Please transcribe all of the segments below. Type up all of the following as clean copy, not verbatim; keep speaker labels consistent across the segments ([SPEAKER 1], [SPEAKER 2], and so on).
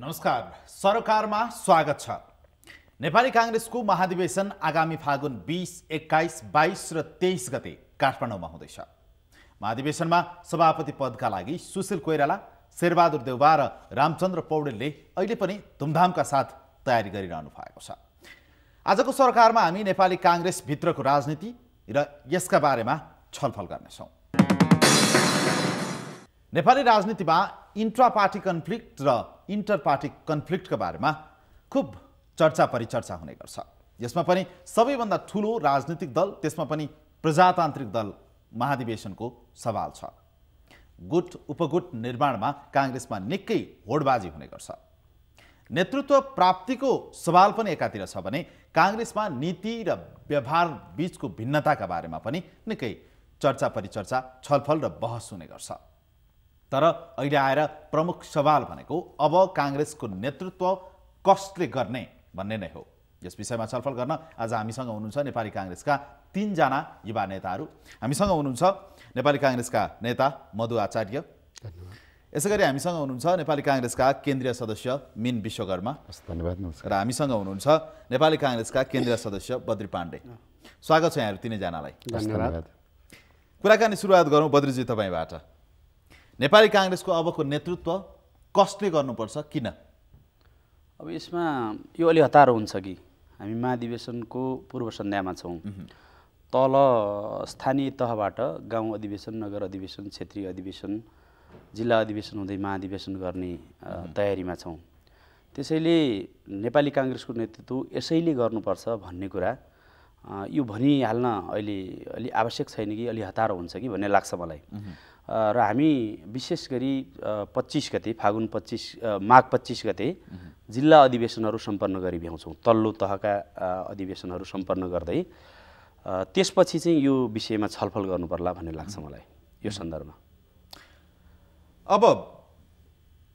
[SPEAKER 1] नमस्कार। सरकारमा स्वागत छ। नेपाली कांग्रेसको महाधिवेशन आगामी फागुन 20, 21, 22 र 23 गते काठमाडौँमा हुँदैछ। महाधिवेशनमा सभापति पदका लागि सुशील कोइराला, शेरबहादुर देउवा र रामचन्द्र पौडेलले अहिले पनि धुमधामका साथ तयारी गरिरहनु भएको छ। आजको सरकारमा हामी नेपाली कांग्रेस भित्रको राजनीति र यसका बारेमा छलफल गर्नेछौँ। नेपाली राजनीतिमा इन्ट्रा पार्टी कन्फ्लिक्ट र इन्टर पार्टी कन्फ्लिक्टका बारेमा खूब चर्चा परिचर्चा हुने गर्छ। यसमा पनि सबैभन्दा ठुलो राजनीतिक दल, त्यसमा पनि प्रजातान्त्रिक दल महाधिवेशनको सवाल छ। गुट उपगुट निर्माणमा कांग्रेसमा निकै होडबाजी हुने गर्छ। नेतृत्व प्राप्तिको सवाल पनि एकातिर छ भने कांग्रेसमा नीति र व्यवहार बीचको भिन्नताका बारेमा पनि निकै चर्चा परिचर्चा, छलफल र बहस हुने गर्छ। तर अहिले आएर प्रमुख सवाल भनेको अब कांग्रेसको नेतृत्व कसले गर्ने भन्ने नै हो। यस विषयमा छलफल गर्न आज हामीसँग हुनुहुन्छ नेपाली कांग्रेसका 3 जना युवा नेताहरू। हामीसँग हुनुहुन्छ नेपाली कांग्रेसका नेता मधु आचार्य। यसैगरी हामीसँग हुनुहुन्छ नेपाली कांग्रेसका केन्द्रीय सदस्य मिन विश्वकर्मा।
[SPEAKER 2] धन्यवाद। नमस्कार।
[SPEAKER 1] र हामीसँग हुनुहुन्छ नेपाली कांग्रेसका केन्द्रीय सदस्य बद्री पाण्डे। स्वागत छ यहाँहरू तीनैजनालाई।
[SPEAKER 2] धन्यवाद।
[SPEAKER 1] कुराकानी सुरुवात गरौँ बद्रीजी तपाईबाट। नेपाली कांग्रेसको अबको नेतृत्व कसले गर्नुपर्छ, किन?
[SPEAKER 3] अब यसमा यो अलि हतारो हुन्छ कि हामी महाधिवेशनको पूर्व सन्ध्यामा छौँ। तल स्थानीय तहबाट गाउँ अधिवेशन, नगर अधिवेशन, क्षेत्रीय अधिवेशन, जिल्ला अधिवेशन हुँदै महाधिवेशन गर्ने तयारीमा छौँ। त्यसैले नेपाली कांग्रेसको नेतृत्व यसैले गर्नुपर्छ भन्ने कुरा यो भनिहाल्न अहिले अलि आवश्यक छैन कि अलि हतारो हुन्छ कि भन्ने लाग्छ मलाई। र हामी विशेष गरी 25 गते फागुन 25 माघ 25 गते जिल्ला अधिवेशनहरू सम्पन्न गरी भ्याउँछौँ। तल्लो तहका अधिवेशनहरू सम्पन्न गर्दै त्यसपछि चाहिँ यो विषयमा छलफल गर्नुपर्ला भन्ने लाग्छ मलाई यो सन्दर्भमा।
[SPEAKER 1] अब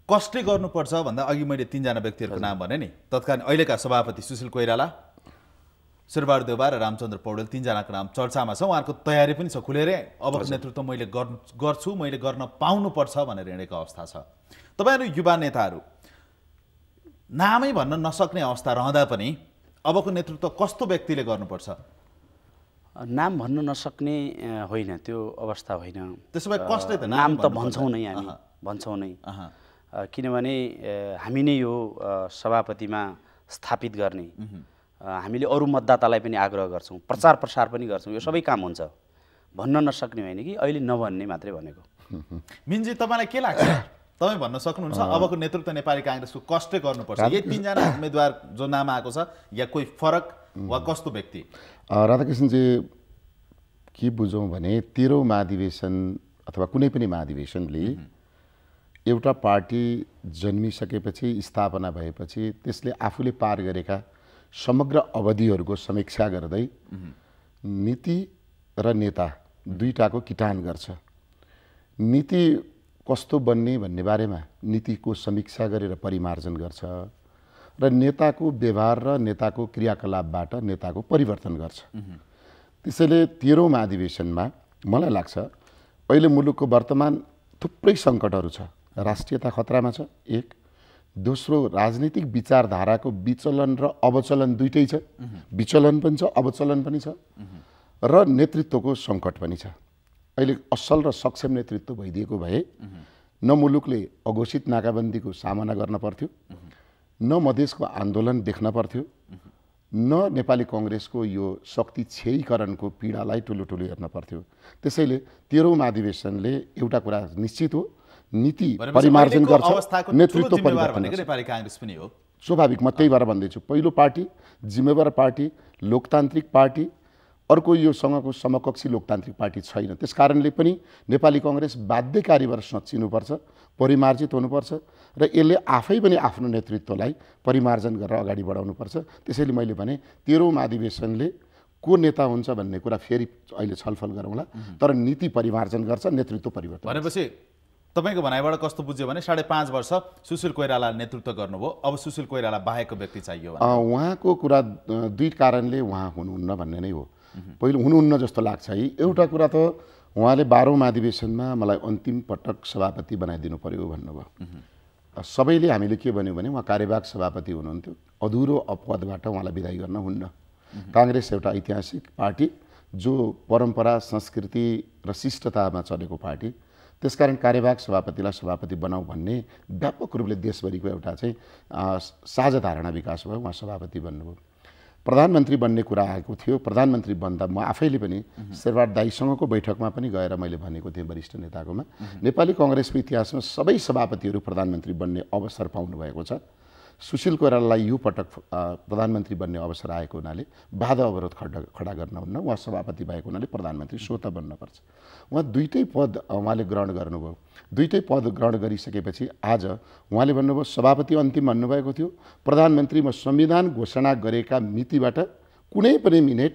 [SPEAKER 1] कसले गर्नुपर्छ भन्दा अघि मैले 3 जना व्यक्तिहरूको नाम भने नि, तत्कालीन अहिलेका सभापति सुशील कोइराला, शेरबहादुर देउवा र रामचन्द्र पौडेल 3 जनाको नाम चर्चामा छ। उहाँहरूको तयारी पनि छ खुलेरै, अबको नेतृत्व मैले गर्छु, मैले गर्न पाउनुपर्छ भनेर हिँडेको अवस्था छ। तपाईहरु युवा नेताहरू नामै भन्न नसक्ने अवस्था रहँदा पनि अबको नेतृत्व कस्तो व्यक्तिले गर्नुपर्छ?
[SPEAKER 3] नाम भन्न नसक्ने होइन, त्यो अवस्था होइन।
[SPEAKER 1] त्यसो भए कसले त
[SPEAKER 3] नाम त भन्छौँ नै, हामी भन्छौँ नै। किनभने हामी नै यो सभापतिमा स्थापित गर्ने, हामीले अरू मतदातालाई पनि आग्रह गर्छौँ, प्रचार प्रसार पनि गर्छौँ। यो सबै काम हुन्छ, भन्न नसक्ने होइन कि अहिले नभन्ने मात्रै भनेको।
[SPEAKER 1] मिनजी तपाईलाई के लाग्छ? तपाईँ भन्न सक्नुहुन्छ अबको नेतृत्व नेपाली कांग्रेसको कसले गर्नुपर्छ? यही 3 जना उम्मेदवार जो नाम आएको छ या कोही फरक वा कस्तो व्यक्ति?
[SPEAKER 2] राधाकृष्णजी, के बुझौँ भने 13औं महाधिवेशन अथवा कुनै पनि महाधिवेशनले एउटा पार्टी जन्मिसकेपछि, स्थापना भएपछि त्यसले आफूले पार गरेका समग्र अवधिहरूको समीक्षा गर्दै नीति र नेता दुईटाको किटान गर्छ। नीति कस्तो बन्ने भन्ने बारेमा नीतिको समीक्षा गरेर परिमार्जन गर्छ र नेताको व्यवहार र नेताको क्रियाकलापबाट नेताको परिवर्तन गर्छ। त्यसैले 13औं महाधिवेशनमा मलाई लाग्छ अहिले मुलुकको वर्तमान थुप्रै सङ्कटहरू छ। राष्ट्रियता खतरामा छ, एक। दोस्रो, राजनीतिक विचारधाराको विचलन र अवचलन दुइटै छ। विचलन पनि छ, अवचलन पनि छ, र नेतृत्वको सङ्कट पनि छ। अहिले असल र सक्षम नेतृत्व भइदिएको भए न मुलुकले अघोषित नाकाबन्दीको सामना गर्न पर्थ्यो, न मधेसको आन्दोलन देख्न पर्थ्यो, न नेपाली कांग्रेसको यो शक्ति क्षयीकरणको पीडालाई ठुलो हेर्न पर्थ्यो। त्यसैले 13औं महाधिवेशनले एउटा कुरा निश्चित हो, नीति परिमार्जन गर्छ, नेतृत्व परिवर्तन गर्छ।
[SPEAKER 1] नेपाली कांग्रेस पनि हो
[SPEAKER 2] स्वाभाविक। म त्यही भएर भन्दैछु, पहिलो पार्टी जिम्मेवार पार्टी, लोकतान्त्रिक पार्टी, अर्को यो सँगको समकक्षी लोकतान्त्रिक पार्टी छैन। त्यसकारणले पनि नेपाली कांग्रेस बाध्यकारी भएर सच्चिनुपर्छ, परिमार्जित हुनुपर्छ र यसले आफै पनि आफ्नो नेतृत्वलाई परिमार्जन गरेर अगाडि बढाउनुपर्छ। त्यसैले मैले भने 13औं महाधिवेशनले को नेता हुन्छ भन्ने कुरा फेरि अहिले छलफल गरौँला, तर नीति परिमार्जन गर्छ, नेतृत्व परिवर्तन।
[SPEAKER 1] भनेपछि तपाईको भनाइबाट कस्तो बुझ्यो भने 5.5 वर्ष सुशील कोइरालाले नेतृत्व गर्नुभयो, अब सुशील कोइराला बाहेकको व्यक्ति चाहियो भने?
[SPEAKER 2] उहाँको कुरा दुई कारणले उहाँ हुनुहुन्न भन्ने नै हो। पहिलो, हुनुहुन्न जस्तो लाग्छ है। एउटा कुरा त उहाँले 12औं महाधिवेशनमा मलाई अन्तिम पटक सभापति बनाइदिनु पर्यो भन्नुभयो। सबैले हामीले के भन्यो भने उहाँ कार्यवाहक सभापति हुनुहुन्थ्यो, अधुरो पदबाट उहाँलाई विदाई गर्न हुन्न। काङ्ग्रेस एउटा ऐतिहासिक पार्टी जो परम्परा संस्कृति र शिष्टतामा चलेको पार्टी, त्यसकारण कार्यवाहक सभापतिलाई सभापति बनाऊ भन्ने व्यापक रूपले देशभरिको एउटा चाहिँ साझा धारणा विकास भयो। उहाँ सभापति बन्नुभयो। प्रधानमन्त्री बन्ने कुरा आएको थियो। प्रधानमन्त्री बन्दा म आफैले पनि शेरबहादुर दाइसँगको बैठकमा पनि गएर मैले भनेको थिएँ वरिष्ठ नेताकोमा, नेपाली कङ्ग्रेसको इतिहासमा सबै सभापतिहरू प्रधानमन्त्री बन्ने अवसर पाउनुभएको छ। सुशील कोइरालालाई यो पटक प्रधानमन्त्री बन्ने अवसर आएको हुनाले बाधा अवरोध खडा गर्न हुन्न। उहाँ सभापति भएको हुनाले प्रधानमन्त्री स्वतः बन्नुपर्छ। उहाँ दुईटै पद उहाँले ग्रहण गर्नुभयो। दुईटै पद ग्रहण गरिसकेपछि आज उहाँले भन्नुभयो, सभापति अन्तिम भन्नुभएको थियो, प्रधानमन्त्री म संविधान घोषणा गरेका मितिबाट कुनै पनि मिनेट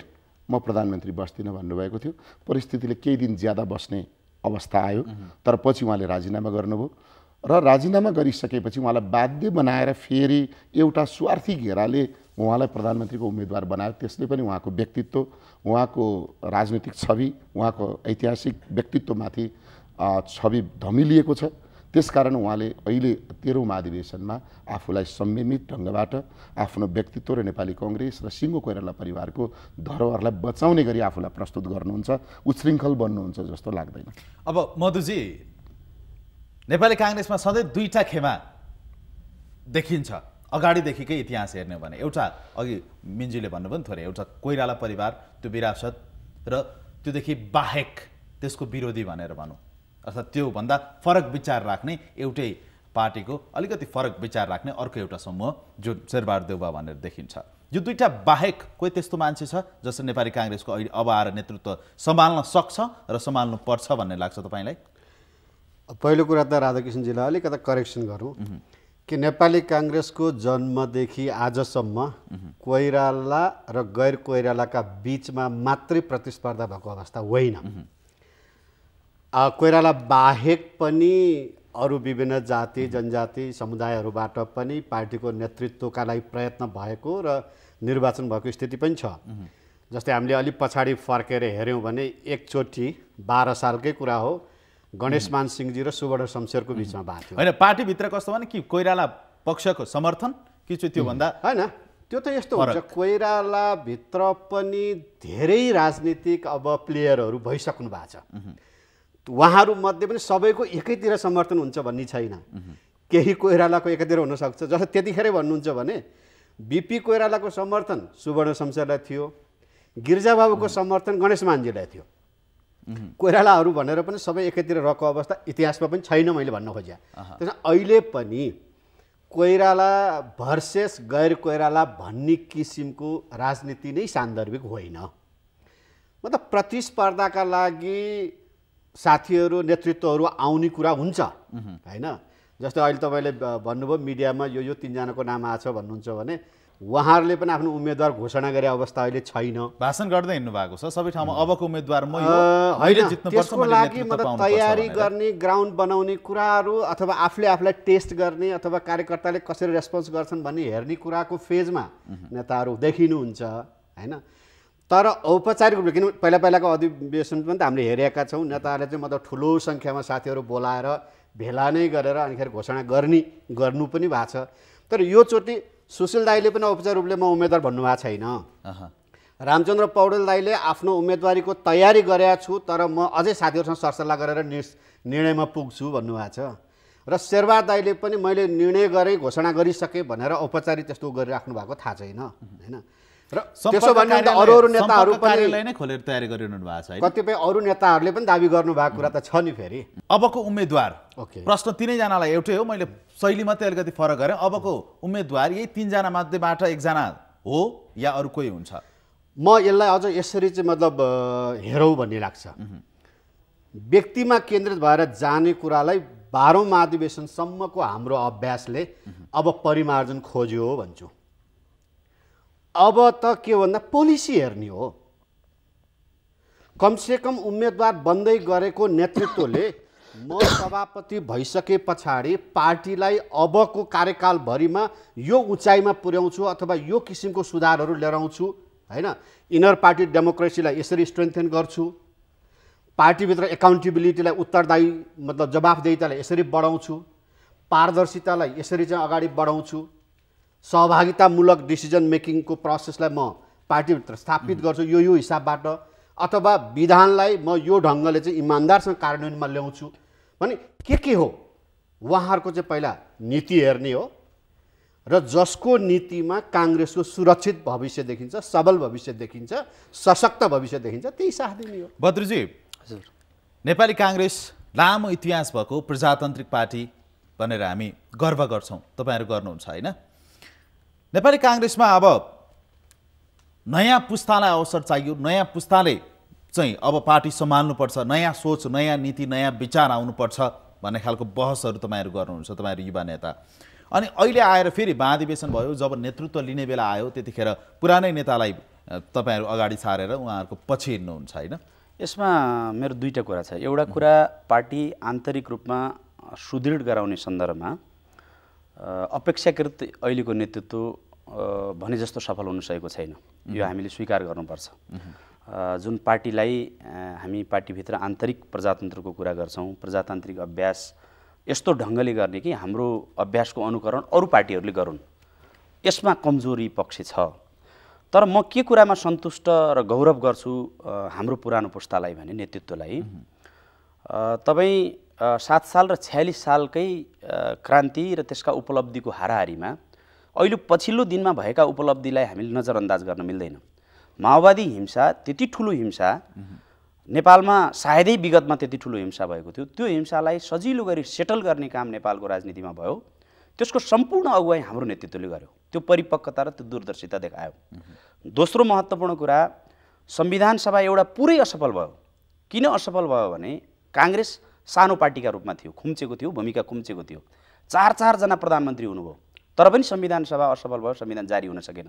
[SPEAKER 2] म प्रधानमन्त्री बस्दिनँ भन्नुभएको थियो। परिस्थितिले केही दिन ज्यादा बस्ने अवस्था आयो, तर पछि उहाँले राजीनामा गर्नुभयो र राजीनामा गरिसकेपछि उहाँलाई बाध्य बनाएर फेरि एउटा स्वार्थी घेराले उहाँलाई प्रधानमन्त्रीको उम्मेदवार बनायो। त्यसले पनि उहाँको व्यक्तित्व, उहाँको राजनीतिक छवि, उहाँको ऐतिहासिक व्यक्तित्वमाथि छवि धमिलिएको छ। त्यसकारण उहाँले अहिले 13औं महाधिवेशनमा आफूलाई संयमित ढङ्गबाट आफ्नो व्यक्तित्व र नेपाली कङ्ग्रेस र सिङ्गो कोइराला परिवारको धरोहरलाई बचाउने गरी आफूलाई प्रस्तुत गर्नुहुन्छ। उच्छृङ्खल बन्नुहुन्छ जस्तो लाग्दैन।
[SPEAKER 1] अब मधुजी, नेपाली काङ्ग्रेसमा सधैँ दुईटा खेमा देखिन्छ अगाडिदेखिकै इतिहास हेर्ने हो भने। एउटा अघि मिन्जीले भन्नुभयो नि थोरै, एउटा कोइराला परिवार त्यो विरासत र त्योदेखि बाहेक त्यसको विरोधी भनेर भनौँ, अर्थात् त्योभन्दा फरक विचार राख्ने एउटै पार्टीको अलिकति फरक विचार राख्ने अर्को एउटा समूह जो शेरबहादुर देउवा भनेर देखिन्छ। यो दुईटा बाहेक कोही त्यस्तो मान्छे छ जसले नेपाली काङ्ग्रेसको अहिले अब आएर नेतृत्व सम्हाल्न सक्छ र सम्हाल्नु पर्छ भन्ने लाग्छ तपाईँलाई?
[SPEAKER 4] पहिलो कुरा त राधाकृष्णजीलाई अलिकता करेक्सन गरौँ कि नेपाली काङ्ग्रेसको जन्मदेखि आजसम्म कोइराला र गैर कोइरालाका बीचमा मात्रै प्रतिस्पर्धा भएको अवस्था होइन। कोइराला बाहेक पनि अरू विभिन्न जाति जनजाति समुदायहरूबाट पनि पार्टीको नेतृत्वका लागि प्रयत्न भएको र निर्वाचन भएको स्थिति पनि छ। जस्तै हामीले अलिक पछाडि फर्केर हेऱ्यौँ भने एकचोटि 12 सालकै कुरा हो, गणेशमान सिंहजी र सुवर्ण शमशेरको बिचमा भएको थियो।
[SPEAKER 1] होइन, पार्टीभित्र कस्तो भने कि कोइराला पक्षको समर्थन कि चाहिँ त्योभन्दा
[SPEAKER 4] होइन, त्यो त यस्तो हुन्छ, कोइराला भित्र पनि धेरै राजनीतिक अब प्लेयरहरू भइसक्नु भएको छ। उहाँहरू मध्ये पनि सबैको एकैतिर समर्थन हुन्छ भन्ने छैन। केही कोइरालाको एकातिर हुनसक्छ। जस्तो त्यतिखेरै भन्नुहुन्छ भने बिपी कोइरालाको समर्थन सुवर्ण शमशेरलाई थियो, गिरिजाबाबुको समर्थन गणेशमानजीलाई थियो। कोइरालाहरू भनेर पनि सबै एकैतिर रहेको अवस्था इतिहासमा पनि छैन मैले भन्न खोजेँ। त्यसमा अहिले पनि कोइराला भर्सेस गैर कोइराला भन्ने किसिमको राजनीति नै सान्दर्भिक होइन। मतलब प्रतिस्पर्धाका लागि साथीहरू नेतृत्वहरू आउने कुरा हुन्छ होइन। जस्तै अहिले तपाईँले भन्नुभयो मिडियामा यो 3 जनाको नाम आछ भन्नुहुन्छ भने उहाँहरूले पनि आफ्नो उम्मेदवार घोषणा गरे अवस्था अहिले छैन।
[SPEAKER 1] भाषण गर्दै हिँड्नु भएको छ सबै ठाउँमा, अबको उम्मेदवार म
[SPEAKER 4] होइन, त्यसको लागि मतलब तयारी गर्ने, ग्राउन्ड बनाउने कुराहरू अथवा आफूलाई टेस्ट गर्ने अथवा कार्यकर्ताले कसरी रेस्पोन्स गर्छन् भन्ने हेर्ने कुराको फेजमा नेताहरू देखिनुहुन्छ होइन। तर औपचारिक रूपले किन पहिलाको अधिवेशन पनि त हामीले हेरेका छौँ, नेताहरूले चाहिँ मतलब ठुलो सङ्ख्यामा साथीहरू बोलाएर भेला नै गरेर अनिखेर घोषणा गर्नु पनि भएको छ। तर योचोटि सुशील दाईले पनि औपचारिक रूपले म उम्मेदवार भन्नुभएको छैन। रामचन्द्र पौडेल दाईले आफ्नो उम्मेदवारीको तयारी गरेका छु तर म अझै साथीहरूसँग सरसल्लाह गरेर निर्णयमा पुग्छु भन्नुभएको छ। र शेरबहादुर दाईले पनि मैले निर्णय गरेँ घोषणा गरिसकेँ भनेर औपचारिक त्यस्तो गरिराख्नु भएको थाहा छैन होइन। र त्यसो भने अरू नेताहरू पनि
[SPEAKER 1] खोलेर तयारी गरिरहनु भएको छ।
[SPEAKER 4] कतिपय अरू नेताहरूले पनि दाबी गर्नुभएको कुरा त छ नि। फेरि
[SPEAKER 1] अबको उम्मेदवार प्रश्न तीनैजनालाई एउटै हो, मैले शैली मात्रै अलिकति फरक गरेँ। अबको उम्मेदवार यही 3 जना मध्येबाट एकजना हो या अरू कोही हुन्छ?
[SPEAKER 4] म यसलाई अझ यसरी चाहिँ मतलब हेरौँ भन्ने लाग्छ। व्यक्तिमा केन्द्रित भएर जाने कुरालाई 12औं महाधिवेशनसम्मको हाम्रो अभ्यासले अब परिमार्जन खोज्यो भन्छु। अब त के भन्दा पोलिसी हेर्ने हो। कमसेकम उम्मेदवार बन्दै गरेको नेतृत्वले म सभापति भइसके पछाडि पार्टीलाई अबको कार्यकालभरिमा यो उचाइमा पुर्याउँछु अथवा यो किसिमको सुधारहरू लिएर आउँछु होइन। इनर पार्टी डेमोक्रेसीलाई यसरी स्ट्रेन्थेन गर्छु, पार्टीभित्र एकाउन्टेबिलिटीलाई उत्तरदायी मतलब जवाफदेहितालाई यसरी बढाउँछु, पारदर्शितालाई यसरी चाहिँ अगाडि बढाउँछु, सहभागितामूलक डिसिजन मेकिङको प्रोसेसलाई म पार्टीभित्र स्थापित गर्छु यो हिसाबबाट, अथवा विधानलाई म यो ढङ्गले चाहिँ इमान्दारसँग कार्यान्वयनमा ल्याउँछु भने के हो उहाँहरूको चाहिँ पहिला नीति हेर्ने हो र जसको नीतिमा काङ्ग्रेसको सुरक्षित भविष्य देखिन्छ, सबल भविष्य देखिन्छ, सशक्त भविष्य देखिन्छ, त्यही साथ दिने हो।
[SPEAKER 1] बद्रुजी, हजुर, नेपाली काङ्ग्रेस लामो इतिहास भएको प्रजातान्त्रिक पार्टी भनेर हामी गर्व गर्छौँ, तपाईँहरू गर्नुहुन्छ होइन? नेपाली काङ्ग्रेसमा अब नयाँ पुस्तालाई अवसर चाहियो, नयाँ पुस्ताले चाहिँ अब पार्टी सम्हाल्नुपर्छ, नयाँ सोच, नयाँ नीति, नयाँ विचार आउनुपर्छ भन्ने खालको बहसहरू तपाईँहरू गर्नुहुन्छ, तपाईँहरू युवा नेता। अनि अहिले आएर फेरि महाधिवेशन भयो, जब नेतृत्व लिने बेला आयो त्यतिखेर पुरानै नेतालाई तपाईँहरू अगाडि सारेर उहाँहरूको पछि हिँड्नुहुन्छ होइन?
[SPEAKER 3] यसमा मेरो दुईवटा कुरा छ। एउटा कुरा पार्टी आन्तरिक रूपमा सुदृढ गराउने सन्दर्भमा अपेक्षाकृत अहिलेको नेतृत्व भने जस्तो सफल हुन सकेको छैन, यो हामीले स्वीकार गर्नुपर्छ। जुन पार्टीलाई हामी पार्टीभित्र आन्तरिक प्रजातन्त्रको कुरा गर्छौँ, प्रजातान्त्रिक अभ्यास यस्तो ढङ्गले गर्ने कि हाम्रो अभ्यासको अनुकरण अरू पार्टीहरूले गरून्, यसमा कमजोरी पक्ष छ। तर म के कुरामा सन्तुष्ट र गौरव गर्छु हाम्रो पुरानो पुस्तालाई भने नेतृत्वलाई, तपाईँ 7 साल र 46 सालकै क्रान्ति र त्यसका उपलब्धिको हाराहारीमा अहिले पछिल्लो दिनमा भएका उपलब्धिलाई हामीले नजरअन्दाज गर्न मिल्दैन। माओवादी हिंसा त्यति ठुलो हिंसा नेपालमा सायदै विगतमा त्यति ठुलो हिंसा भएको थियो, त्यो हिंसालाई सजिलो गरी सेटल गर्ने काम नेपालको राजनीतिमा भयो। त्यसको सम्पूर्ण अगुवाई हाम्रो नेतृत्वले गर्यो, त्यो परिपक्वता र त्यो दूरदर्शिता देखायो। दोस्रो महत्त्वपूर्ण कुरा, संविधान सभा एउटा पुरै असफल भयो। किन असफल भयो भने काङ्ग्रेस सानो पार्टीका रूपमा थियो, खुम्चेको थियो, भूमिका खुम्चेको थियो, 4 जना प्रधानमन्त्री हुनुभयो, तर पनि संविधान सभा असफल भयो, संविधान जारी हुन सकेन।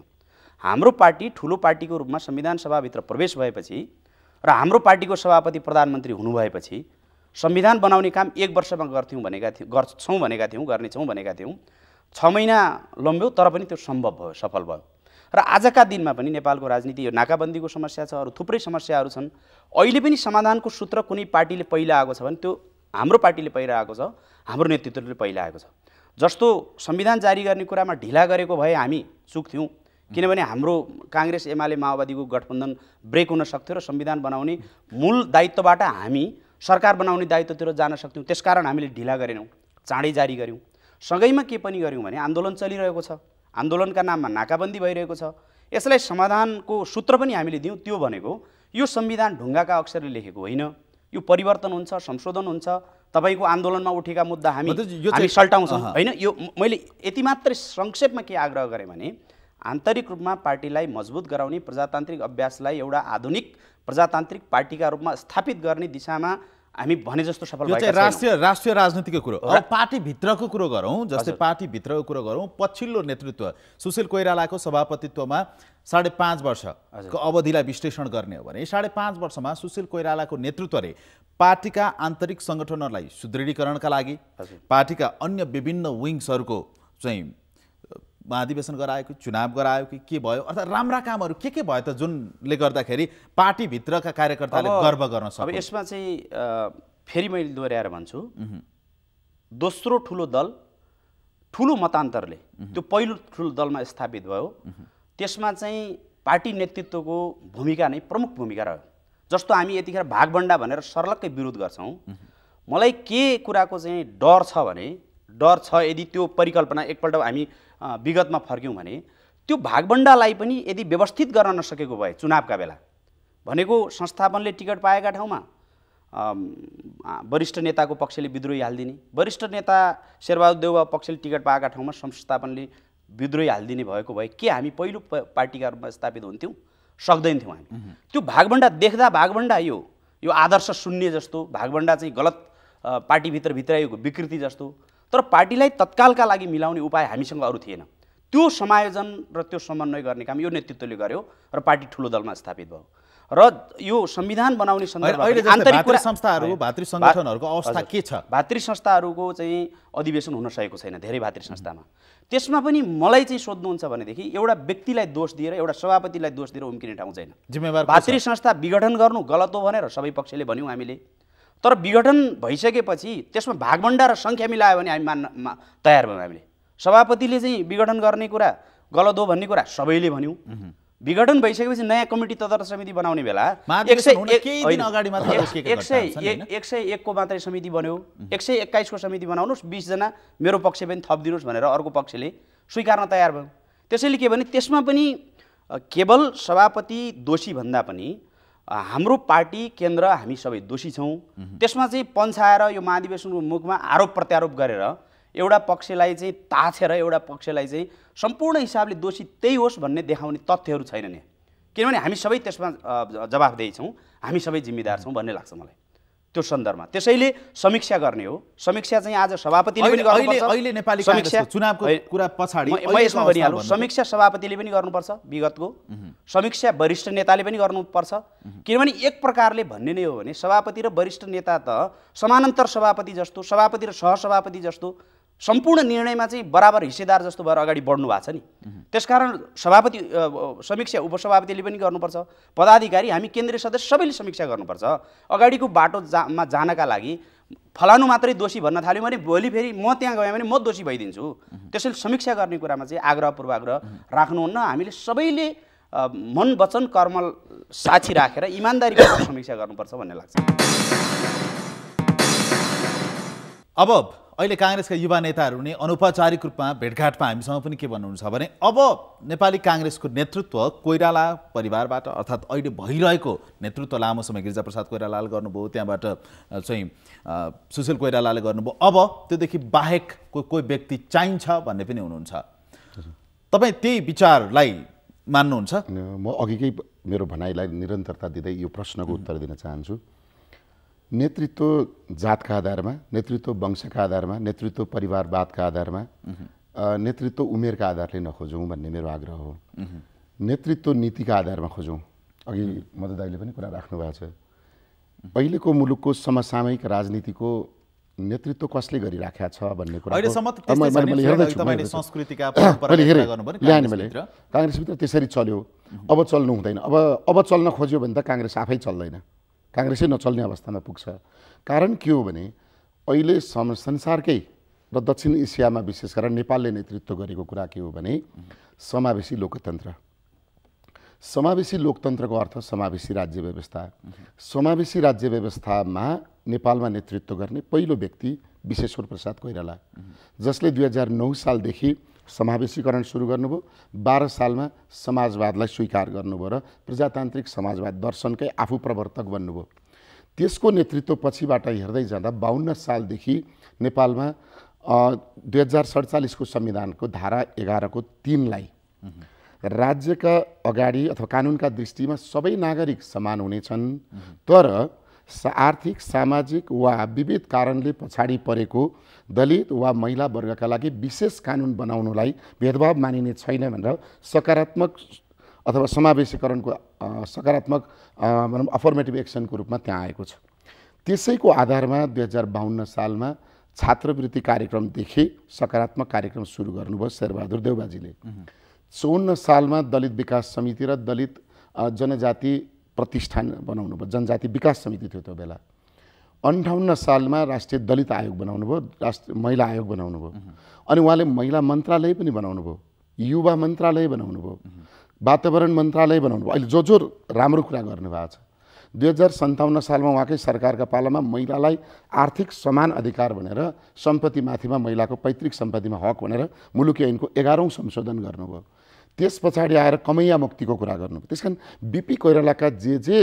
[SPEAKER 3] हाम्रो पार्टी ठुलो पार्टीको रूपमा संविधान सभाभित्र प्रवेश भएपछि र हाम्रो पार्टीको सभापति प्रधानमन्त्री हुनुभएपछि संविधान बनाउने काम 1 वर्षमा गर्छौँ भनेका थियौँ, गर्नेछौँ भनेका थियौँ। 6 महिना लम्ब्यो तर पनि त्यो सम्भव भयो, सफल भयो। र आजका दिनमा पनि नेपालको राजनीति, यो नाकाबन्दीको समस्या छ, अरू थुप्रै समस्याहरू छन्। अहिले पनि समाधानको सूत्र कुनै पार्टीले पहिला आएको छ भने त्यो हाम्रो पार्टीले पहिला आएको छ, हाम्रो नेतृत्वले पहिला आएको छ। जस्तो संविधान जारी गर्ने कुरामा ढिला गरेको भए हामी चुक्थ्यौँ, किनभने हाम्रो काङ्ग्रेस एमाले माओवादीको गठबन्धन ब्रेक हुन सक्थ्यो र संविधान बनाउने मूल दायित्वबाट हामी सरकार बनाउने दायित्वतिर जान सक्थ्यौँ। त्यसकारण हामीले ढिला गरेनौँ, चाँडै जारी गऱ्यौँ। सँगैमा के पनि गऱ्यौँ भने आन्दोलन चलिरहेको छ, आन्दोलनका नाममा नाकाबन्दी भइरहेको छ, यसलाई समाधानको सूत्र पनि हामीले दियौँ। त्यो भनेको यो संविधान ढुङ्गाका अक्षरले लेखेको होइन, यो परिवर्तन हुन्छ, संशोधन हुन्छ। तपाईँको आन्दोलनमा उठेका मुद्दा हामी सल्टाउँछौँ होइन। यो मैले यति मात्रै संक्षेपमा के आग्रह गरेँ भने आन्तरिक रूपमा पार्टीलाई मजबुत गराउने, प्रजातान्त्रिक अभ्यासलाई एउटा आधुनिक प्रजातान्त्रिक पार्टीका रूपमा स्थापित गर्ने दिशामा हामी भने जस्तो सफल भएका छैनौँ।
[SPEAKER 1] राष्ट्रिय राजनीतिको कुरो, अब पार्टीभित्रको कुरो गरौँ, जस्तै पार्टीभित्रको कुरो गरौँ, पछिल्लो नेतृत्व सुशील कोइरालाको सभापतित्वमा 5.5 वर्षको अवधिलाई विश्लेषण गर्ने हो भने 5.5 वर्षमा सुशील कोइरालाको नेतृत्वले पार्टीका आन्तरिक सङ्गठनहरूलाई सुदृढीकरणका लागि, पार्टीका अन्य विभिन्न विङ्सहरूको चाहिँ महाधिवेशन गरायो कि चुनाव गरायो कि के भयो, अर्थात् राम्रा कामहरू के भयो त जुनले गर्दाखेरि पार्टीभित्रका कार्यकर्ताले गर्व गर्न सक्छ?
[SPEAKER 3] अब यसमा चाहिँ फेरि मैले दोहोऱ्याएर भन्छु, दोस्रो ठुलो दल ठुलो मतान्तरले त्यो पहिलो ठुलो दलमा स्थापित भयो, त्यसमा चाहिँ पार्टी नेतृत्वको भूमिका नै प्रमुख भूमिका रह्यो। जस्तो हामी यतिखेर भागभण्डा भनेर सर्लक्कै विरोध गर्छौँ, मलाई के कुराको चाहिँ डर छ भने, डर छ यदि त्यो परिकल्पना एकपल्ट हामी विगतमा फर्क्यौँ भने त्यो भागभण्डालाई पनि यदि व्यवस्थित गर्न नसकेको भए चुनावका बेला भनेको संस्थापनले टिकट पाएका ठाउँमा वरिष्ठ नेताको पक्षले विद्रोही हालिदिने, वरिष्ठ नेता शेरबहादुर देउवा पक्षले टिकट पाएका ठाउँमा संस्थापनले विद्रोही हालिदिने भएको भए के हामी पहिलो पार्टीका रूपमा स्थापित हुन्थ्यौँ? सक्दैनथ्यौँ हामी। त्यो भागभण्डा देख्दा भागभण्डा यो आदर्श शून्य जस्तो, भागभण्डा चाहिँ गलत पार्टीभित्र भित्राएको विकृति जस्तो, तर पार्टीलाई तत्कालका लागि मिलाउने उपाय हामीसँग अरू थिएन। त्यो समायोजन र त्यो समन्वय गर्ने काम यो नेतृत्वले गर्यो र पार्टी ठुलो दलमा स्थापित भयो। र यो संविधान बनाउने सन्दर्भमा
[SPEAKER 1] आन्तरिक संस्थाहरू, भातृ सङ्गठनहरूको अवस्था के छ?
[SPEAKER 3] भातृ संस्थाहरूको चाहिँ अधिवेशन हुन सकेको छैन धेरै भातृ संस्थामा। त्यसमा पनि मलाई चाहिँ सोध्नुहुन्छ भनेदेखि एउटा व्यक्तिलाई दोष दिएर, एउटा सभापतिलाई दोष दिएर उम्किने ठाउँ छैन।
[SPEAKER 1] जिम्मेवार
[SPEAKER 3] भातृ संस्था विघटन गर्नु गलत हो भनेर सबै पक्षले भन्यौँ हामीले, तर विघटन भइसकेपछि त्यसमा भागभण्डा र सङ्ख्या मिलायो भने हामी मान्न तयार भयौँ। हामीले सभापतिले चाहिँ विघटन गर्ने कुरा गलत हो भन्ने कुरा सबैले भन्यौँ। विघटन भइसकेपछि नयाँ कमिटी तदर्थ समिति बनाउने बेला 101 को मात्रै समिति बन्यो। 121 को समिति बनाउनुहोस्, 20 जना मेरो पक्ष पनि थपिदिनुहोस् भनेर अर्को पक्षले स्वीकार्न तयार भयो। त्यसैले के भने त्यसमा पनि केवल सभापति दोषी भन्दा पनि हाम्रो पार्टी केन्द्र हामी सबै दोषी छौँ। त्यसमा चाहिँ पन्छाएर यो महाधिवेशनको मुखमा आरोप प्रत्यारोप गरेर एउटा पक्षलाई चाहिँ ताछेर एउटा पक्षलाई चाहिँ सम्पूर्ण हिसाबले दोषी त्यही होस् भन्ने देखाउने तथ्यहरू छैनन्। किनभने हामी सबै त्यसमा जवाफदेही छौँ, हामी सबै जिम्मेदार छौँ भन्ने लाग्छ मलाई त्यो सन्दर्भमा। त्यसैले समीक्षा गर्ने हो। समीक्षा चाहिँ आज सभापतिले पनि गर्नुपर्छ।
[SPEAKER 1] अहिले नेपाली कांग्रेसको चुनावको कुरा पछाडि
[SPEAKER 3] म यसमा भनिहाल्छु, समीक्षा सभापतिले पनि गर्नुपर्छ विगतको, समीक्षा वरिष्ठ नेताले पनि गर्नुपर्छ। किनभने एक प्रकारले भन्ने नै हो भने सभापति र वरिष्ठ नेता त समानान्तर सभापति जस्तो, सभापति र सहसभापति जस्तो सम्पूर्ण निर्णयमा चाहिँ बराबर हिस्सेदार जस्तो भएर अगाडि बढ्नु भएको छ नि। त्यसकारण सभापति समीक्षा उपसभापतिले पनि गर्नुपर्छ, पदाधिकारी हामी केन्द्रीय सदस्य सबैले समीक्षा गर्नुपर्छ। अगाडिको बाटोमा जानका लागि फलानु मात्रै दोषी भन्न थाल्यो भने भोलि फेरि म त्यहाँ गएँ भने म दोषी भइदिन्छु। त्यसैले समीक्षा गर्ने कुरामा चाहिँ आग्रह पूर्वाग्रह राख्नुहुन्न। हामीले सबैले मन वचन कर्म साक्षी राखेर इमान्दारीपूर्वक समीक्षा गर्नुपर्छ भन्ने लाग्छ।
[SPEAKER 1] अब अहिले कांग्रेसका युवा नेताहरू नै अनौपचारिक रूपमा भेटघाटमा हामीसँग पनि के भन्नुहुन्छ भने अब नेपाली कांग्रेसको नेतृत्व कोइराला परिवारबाट अर्थात् अहिले भइरहेको नेतृत्व लामो समय गिरिजाप्रसाद कोइरालाले गर्नुभयो, त्यहाँबाट चाहिँ सुशील कोइरालाले गर्नुभयो, अब त्योदेखि बाहेक कोही व्यक्ति चाहिन्छ भन्ने पनि हुनुहुन्छ। तपाईँ त्यही विचारलाई मान्नुहुन्छ?
[SPEAKER 2] म अघिकै मेरो भनाइलाई निरन्तरता दिँदै यो प्रश्नको उत्तर दिन चाहन्छु। नेतृत्व जातका आधारमा, नेतृत्व वंशका आधारमा, नेतृत्व परिवारवादका आधारमा, नेतृत्व उमेरका आधारले नखोजौँ भन्ने मेरो आग्रह हो। नेतृत्व नीतिका आधारमा खोजौँ। अघि मधु दाइले पनि कुरा राख्नु भएको छ। अहिलेको मुलुकको समसामयिक राजनीतिको नेतृत्व कसले गरिराखेको छ भन्ने कुरा काङ्ग्रेसभित्र त्यसरी चल्यो, अब चल्नु हुँदैन। अब चल्न खोज्यो भने त काङ्ग्रेस आफै चल्दैन, काङ्ग्रेसै नचल्ने अवस्थामा पुग्छ। कारण के हो भने अहिले संसारकै र दक्षिण एसियामा विशेष गरेर नेपालले नेतृत्व गरेको कुरा के हो भने समावेशी लोकतन्त्र। समावेशी लोकतन्त्रको अर्थ समावेशी राज्य व्यवस्था। समावेशी राज्य व्यवस्थामा नेपालमा नेतृत्व गर्ने पहिलो व्यक्ति विश्वेश्वर प्रसाद कोइराला, जसले 2009 सालदेखि समावेशीकरण सुरु गर्नुभयो। 12 सालमा समाजवादलाई स्वीकार गर्नुभयो र प्रजातान्त्रिक समाजवाद दर्शनकै आफू प्रवर्तक बन्नुभयो। त्यसको नेतृत्व पछिबाट हेर्दै जाँदा 52 सालदेखि नेपालमा 2047 को संविधानको धारा 11 को 3 लाई राज्यका अगाडि अथवा कानुनका दृष्टिमा सबै नागरिक समान हुनेछन्, तर आर्थिक सामाजिक वा विविध कारणले पछाडि परेको दलित वा महिला वर्गका लागि विशेष कानुन बनाउनुलाई भेदभाव मानिने छैन भनेर सकारात्मक अथवा समावेशीकरणको सकारात्मक अफर्मेटिभ एक्सनको रूपमा त्यहाँ आएको छ। त्यसैको आधारमा 2052 सालमा छात्रवृत्ति कार्यक्रमदेखि सकारात्मक कार्यक्रम सुरु गर्नुभयो शेरबहादुर देउबाजीले। 54 सालमा दलित विकास समिति र दलित जनजाति प्रतिष्ठान बनाउनु भयो, जनजाति विकास समिति थियो त्यो बेला। 58 सालमा राष्ट्रिय दलित आयोग बनाउनु भयो, राष्ट्रिय महिला आयोग बनाउनु भयो। अनि उहाँले महिला मन्त्रालय पनि बनाउनु भयो, युवा मन्त्रालय बनाउनु भयो, वातावरण मन्त्रालय बनाउनु भयो। अहिले जो राम्रो कुरा गर्नुभएको छ। 2057 सालमा उहाँकै सरकारका पालामा महिलालाई आर्थिक समान अधिकार भनेर सम्पत्तिमाथिमा महिलाको पैतृक सम्पत्तिमा हक भनेर मुलुकी ऐनको 11औं संशोधन गर्नुभयो। त्यस पछाडि आएर कमैया मुक्तिको कुरा गर्नुभयो। त्यसकारण बीपी कोइरालाका जे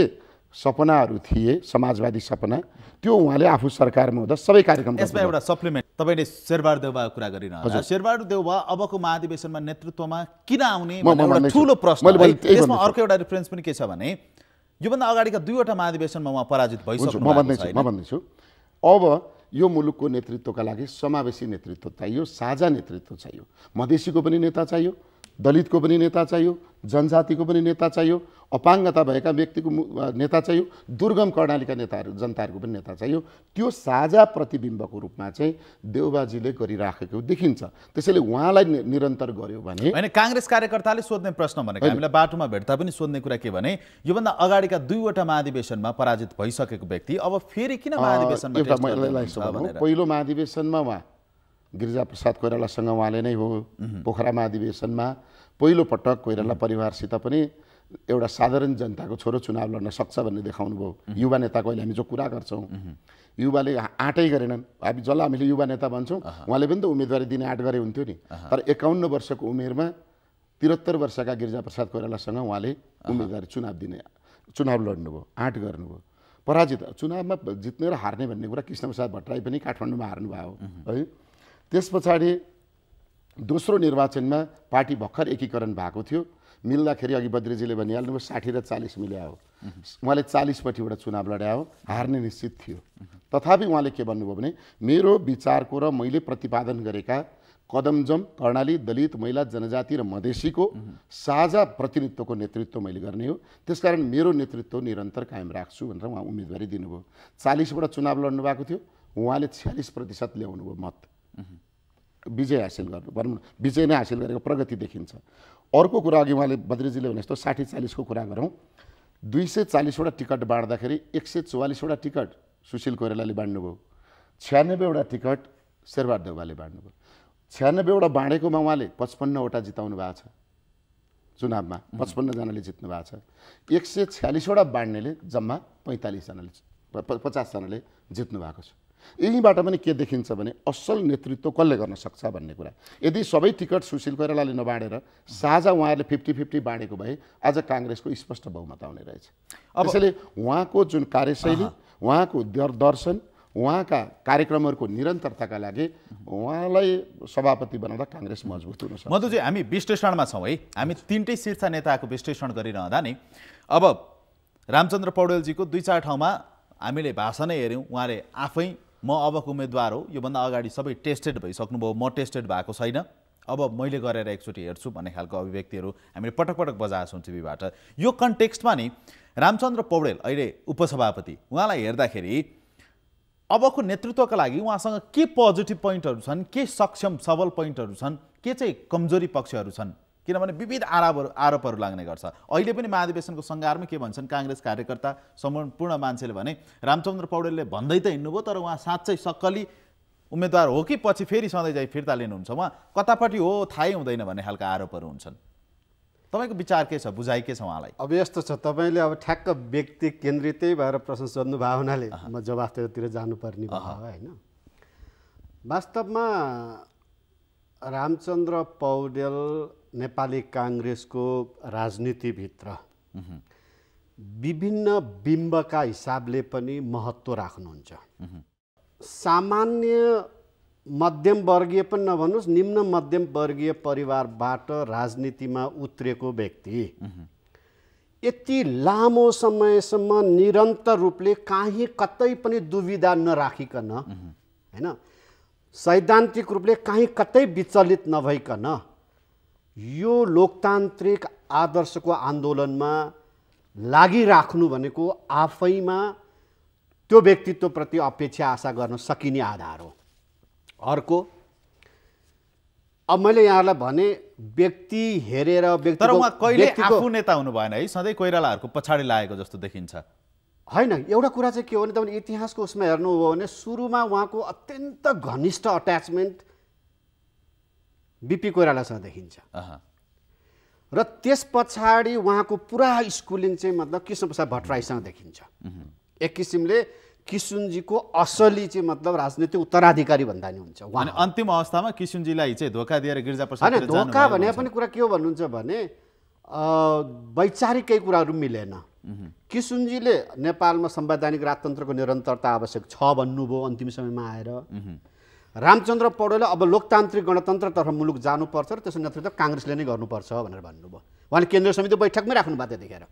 [SPEAKER 2] सपनाहरू थिए, समाजवादी सपना, त्यो उहाँले आफू सरकारमा हुँदा सबै कार्यक्रम।
[SPEAKER 1] यसमा एउटा सप्लिमेन्ट, तपाईँले शेरबहादुर देउवाको कुरा गरिरहनु। शेरबहादुर देउवा अबको महाधिवेशनमा नेतृत्वमा किन आउने भन्ने ठुलो प्रश्न। यसमा अर्को एउटा रिफरेन्स पनि के छ भने योभन्दा अगाडिका 2वटा महाधिवेशनमा उहाँ पराजित भइसक्नु भएको छ।
[SPEAKER 2] म भन्दैछु अब यो मुलुकको नेतृत्वका लागि समावेशी नेतृत्व चाहियो, साझा नेतृत्व चाहियो। मधेसीको पनि नेता चाहियो, दलितको पनि नेता चाहियो, जनजातिको पनि नेता चाहियो, अपाङ्गता भएका व्यक्तिको नेता चाहियो, दुर्गम कर्णालीका नेताहरू जनताहरूको पनि नेता चाहियो। त्यो साझा प्रतिबिम्बको रूपमा चाहिँ देउबाजीले गरिराखेको देखिन्छ। त्यसैले उहाँलाई निरन्तर गर्यो भने
[SPEAKER 1] होइन, काङ्ग्रेस कार्यकर्ताले सोध्ने प्रश्न भनेको हामीलाई बाटोमा भेट्दा पनि सोध्ने कुरा के भने योभन्दा अगाडिका 2वटा महाधिवेशनमा पराजित भइसकेको व्यक्ति अब फेरि किन महाधिवेशनमा टेस्ट गर्दै हुनुहुन्छ भनेर।
[SPEAKER 2] पहिलो महाधिवेशनमा उहाँ गिरिजाप्रसाद कोइरालासँग उहाँले नै हो। पोखरा महाधिवेशनमा पहिलो पटक कोइराला परिवारसित पनि एउटा साधारण जनताको छोरो चुनाव लड्न सक्छ भन्ने देखाउनु भयो। युवा नेताको अहिले हामी जो कुरा गर्छौँ, युवाले आँटै गरेनन्। हामी जसलाई हामीले युवा नेता भन्छौँ उहाँले पनि त उम्मेदवारी दिने आँट गरे हुन्थ्यो नि। तर 51 वर्षको उमेरमा 73 वर्षका गिरिजाप्रसाद कोइरालासँग उहाँले उम्मेदवारी चुनाव लड्नुभयो, आँट गर्नुभयो। पराजित चुनावमा जित्ने र हार्ने भन्ने कुरा कृष्णप्रसाद भट्टराई पनि काठमाडौँमा हार्नुभयो है। त्यस पछाडि दोस्रो निर्वाचनमा पार्टी भर्खर एकीकरण भएको थियो। मिल्दाखेरि अघि बद्रीजीले भनिहाल्नुभयो 60 र 40 मिल्या हो। उहाँले 40 पट्टिबाट चुनाव लड्या हो, हार्ने निश्चित थियो। तथापि उहाँले के भन्नुभयो भने मेरो विचारको र मैले प्रतिपादन गरेका कदमजम कर्णाली दलित महिला जनजाति र मधेसीको साझा प्रतिनिधित्वको नेतृत्व मैले गर्ने हो। त्यसकारण मेरो नेतृत्व निरन्तर कायम राख्छु भनेर उहाँ उम्मेदवारी दिनुभयो। 40बाट चुनाव लड्नु भएको थियो, उहाँले 46% ल्याउनुभयो मत, विजय हासिल गर्नु। भनौँ विजय नै हासिल गरेको प्रगति देखिन्छ। अर्को कुरा अघि उहाँले बद्रीजीले भने जस्तो 60-40 को कुरा गरौँ। 240वटा टिकट बाँड्दाखेरि 144वटा टिकट सुशील कोइरालाले बाँड्नुभयो, 96वटा टिकट शेरबहादुर देउवाले बाँड्नुभयो। 96वटा बाँडेकोमा उहाँले 55वटा जिताउनु भएको छ चुनावमा, 55 जनाले जित्नु भएको छ। 146वटा बाँड्नेले जम्मा 50 जनाले जित्नु भएको छ। यहीँबाट पनि के देखिन्छ भने असल नेतृत्व कसले गर्न सक्छ भन्ने कुरा। यदि सबै टिकट सुशील कोइरालाले नबाँडेर साझा उहाँहरूले 50-50 बाँडेको भए आज काङ्ग्रेसको स्पष्ट बहुमत आउने रहेछ। त्यसैले उहाँको जुन कार्यशैली, उहाँको दर्शन, उहाँका कार्यक्रमहरूको निरन्तरताका लागि उहाँलाई सभापति बनाउँदा काङ्ग्रेस मजबुत हुन सक्छ।
[SPEAKER 1] मधुजी, हामी विश्लेषणमा छौँ है। हामी 3टै शीर्ष नेताको विश्लेषण गरिरहँदा नि अब रामचन्द्र पौडेलजीको 2-4 ठाउँमा हामीले भाषणै हेऱ्यौँ। उहाँले आफै म अबको उम्मेदवार हो, योभन्दा अगाडि सबै टेस्टेड भइसक्नुभयो, म टेस्टेड भएको छैन, अब मैले गरेर एकचोटि हेर्छु भन्ने खालको अभिव्यक्तिहरू हामीले पटक पटक बजाएको छौँ टिभीबाट। यो कन्टेक्स्टमा नि रामचन्द्र पौडेल अहिले उपसभापति, उहाँलाई हेर्दाखेरि अबको नेतृत्वका लागि उहाँसँग के पोजिटिभ पोइन्टहरू छन्, के सक्षम सबल पोइन्टहरू छन्, के चाहिँ कमजोरी पक्षहरू छन्? किनभने विविध आरोपहरू लाग्ने गर्छ। अहिले पनि महाधिवेशनको सङ्घारमा के भन्छन् काङ्ग्रेस कार्यकर्ता सम्पूर्ण मान्छेले भने रामचन्द्र पौडेलले भन्दै त हिँड्नुभयो, तर उहाँ साँच्चै सक्कली उम्मेदवार हो कि पछि फेरि सधैँ जाइ फिर्ता लिनुहुन्छ, उहाँ कतापट्टि हो थाहै हुँदैन भन्ने खालका आरोपहरू हुन्छन्। तपाईँको विचार के छ, बुझाइ के छ उहाँलाई?
[SPEAKER 4] अब यस्तो छ, तपाईँले अब ठ्याक्क व्यक्ति केन्द्रितै भएर प्रश्न सोध्नु भयो हुनाले म जवाफ त्यतातिर जानुपर्ने भयो होइन। वास्तवमा रामचन्द्र पौडेल नेपाली काङ्ग्रेसको राजनीतिभित्र विभिन्न बिम्बका हिसाबले पनि महत्त्व राख्नुहुन्छ। सामान्य मध्यमवर्गीय पनि नभन्नुहोस्, निम्न मध्यमवर्गीय परिवारबाट राजनीतिमा उत्रेको व्यक्ति यति लामो समयसम्म निरन्तर रूपले काहीँ कतै पनि दुविधा नराखिकन होइन, सैद्धान्तिक रूपले काहीँ कतै विचलित नभइकन यो लोकतान्त्रिक आदर्शको आन्दोलनमा लागिराख्नु भनेको आफैमा त्यो व्यक्तित्वप्रति अपेक्षा आशा गर्न सकिने आधार हो। अर्को, अब मैले यहाँलाई भने व्यक्ति हेरेर व्यक्ति,
[SPEAKER 1] तर उहाँ कहिले आफू नेता हुनु भएन है, सधैँ कोइरालाहरूको पछाडि लागेको जस्तो देखिन्छ।
[SPEAKER 4] होइन, एउटा कुरा चाहिँ के हो भने तपाईँले इतिहासको उसमा हेर्नुभयो भने सुरुमा उहाँको अत्यन्त घनिष्ठ अट्याचमेन्ट बिपी कोइरालासँग देखिन्छ र त्यस पछाडि उहाँको पुरा स्कुलिङ चाहिँ मतलब कृष्णप्रसाद भट्टराईसँग देखिन्छ। एक किसिमले किसुनजीको असली चाहिँ मतलब राजनीतिक उत्तराधिकारी भन्दा नि हुन्छ।
[SPEAKER 1] अनि अन्तिम अवस्थामा किसुनजीलाई चाहिँ धोका दिएर गिरिजाप्रसाद,
[SPEAKER 4] होइन धोका भने पनि कुरा के हो भन्नुहुन्छ भने वैचारिक केही कुराहरू मिलेन। किसुनजीले नेपालमा संवैधानिक राजतन्त्रको निरन्तरता आवश्यक छ भन्नुभयो अन्तिम समयमा आएर। रामचन्द्र पौडेलले अब लोकतान्त्रिक गणतन्त्रतर्फ मुलुक जानुपर्छ र त्यसको नेतृत्व काङ्ग्रेसले नै गर्नुपर्छ भनेर भन्नुभयो। उहाँले केन्द्रीय समिति बैठकमै राख्नु भएको त्यतिखेर।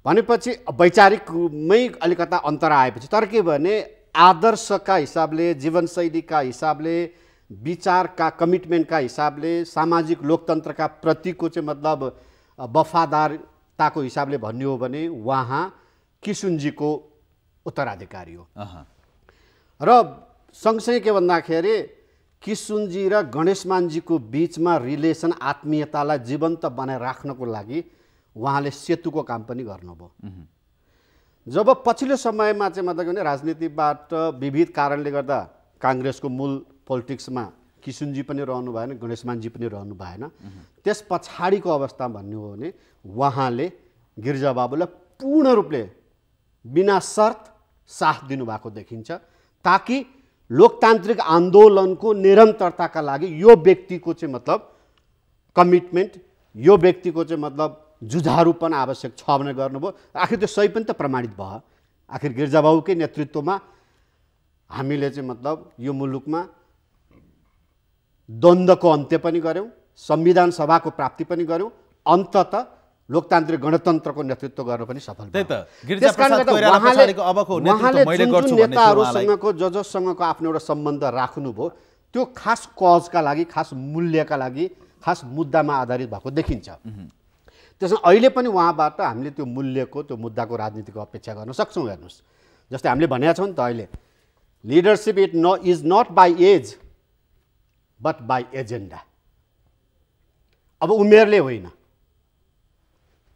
[SPEAKER 4] भनेपछि वैचारिकमै अलिकता अन्तर आएपछि, तर के भने आदर्शका हिसाबले, जीवनशैलीका हिसाबले, विचारका कमिटमेन्टका हिसाबले, सामाजिक लोकतन्त्रका प्रतिको चाहिँ मतलब वफादारताको हिसाबले भन्ने हो भने उहाँ किसुनजीको उत्तराधिकारी हो। र सँगसँगै के भन्दाखेरि किसुनजी र गणेशमानजीको बिचमा रिलेसन आत्मीयतालाई जीवन्त बनाइ राख्नको लागि उहाँले सेतुको काम पनि गर्नुभयो। जब पछिल्लो समयमा चाहिँ मतलब भने राजनीतिबाट विविध कारणले गर्दा काङ्ग्रेसको मूल पोलिटिक्समा किसुनजी पनि रहनु भएन, गणेशमानजी पनि रहनु भएन, त्यस पछाडिको अवस्था भन्ने हो भने उहाँले गिरिजाबाबुलाई पूर्ण रूपले बिना शर्त साथ दिनुभएको देखिन्छ, ताकि लोकतान्त्रिक आन्दोलनको निरन्तरताका लागि यो व्यक्तिको चाहिँ मतलब कमिटमेन्ट, यो व्यक्तिको चाहिँ मतलब जुझारूपन आवश्यक छ भने गर्नुभयो। आखिर त्यो सही पनि त प्रमाणित भयो। आखिर गिरिजाबाबुकै नेतृत्वमा हामीले चाहिँ मतलब यो मुलुकमा द्वन्द्वको अन्त्य पनि गऱ्यौँ, संविधान सभाको प्राप्ति पनि गऱ्यौँ, अन्ततः लोकतान्त्रिक गणतन्त्रको नेतृत्व गर्न पनि सफल भयो। नेताहरूसँगको जससँगको आफ्नो एउटा सम्बन्ध राख्नुभयो त्यो खास कजका लागि, खास मूल्यका लागि, खास मुद्दामा आधारित भएको देखिन्छ। त्यसमा अहिले पनि उहाँबाट हामीले त्यो मूल्यको, त्यो मुद्दाको राजनीतिको अपेक्षा गर्न सक्छौँ। हेर्नुहोस्, जस्तै हामीले भनेका छौँ नि त अहिले, leadership is not by age but by agenda. अब उमेरले होइन,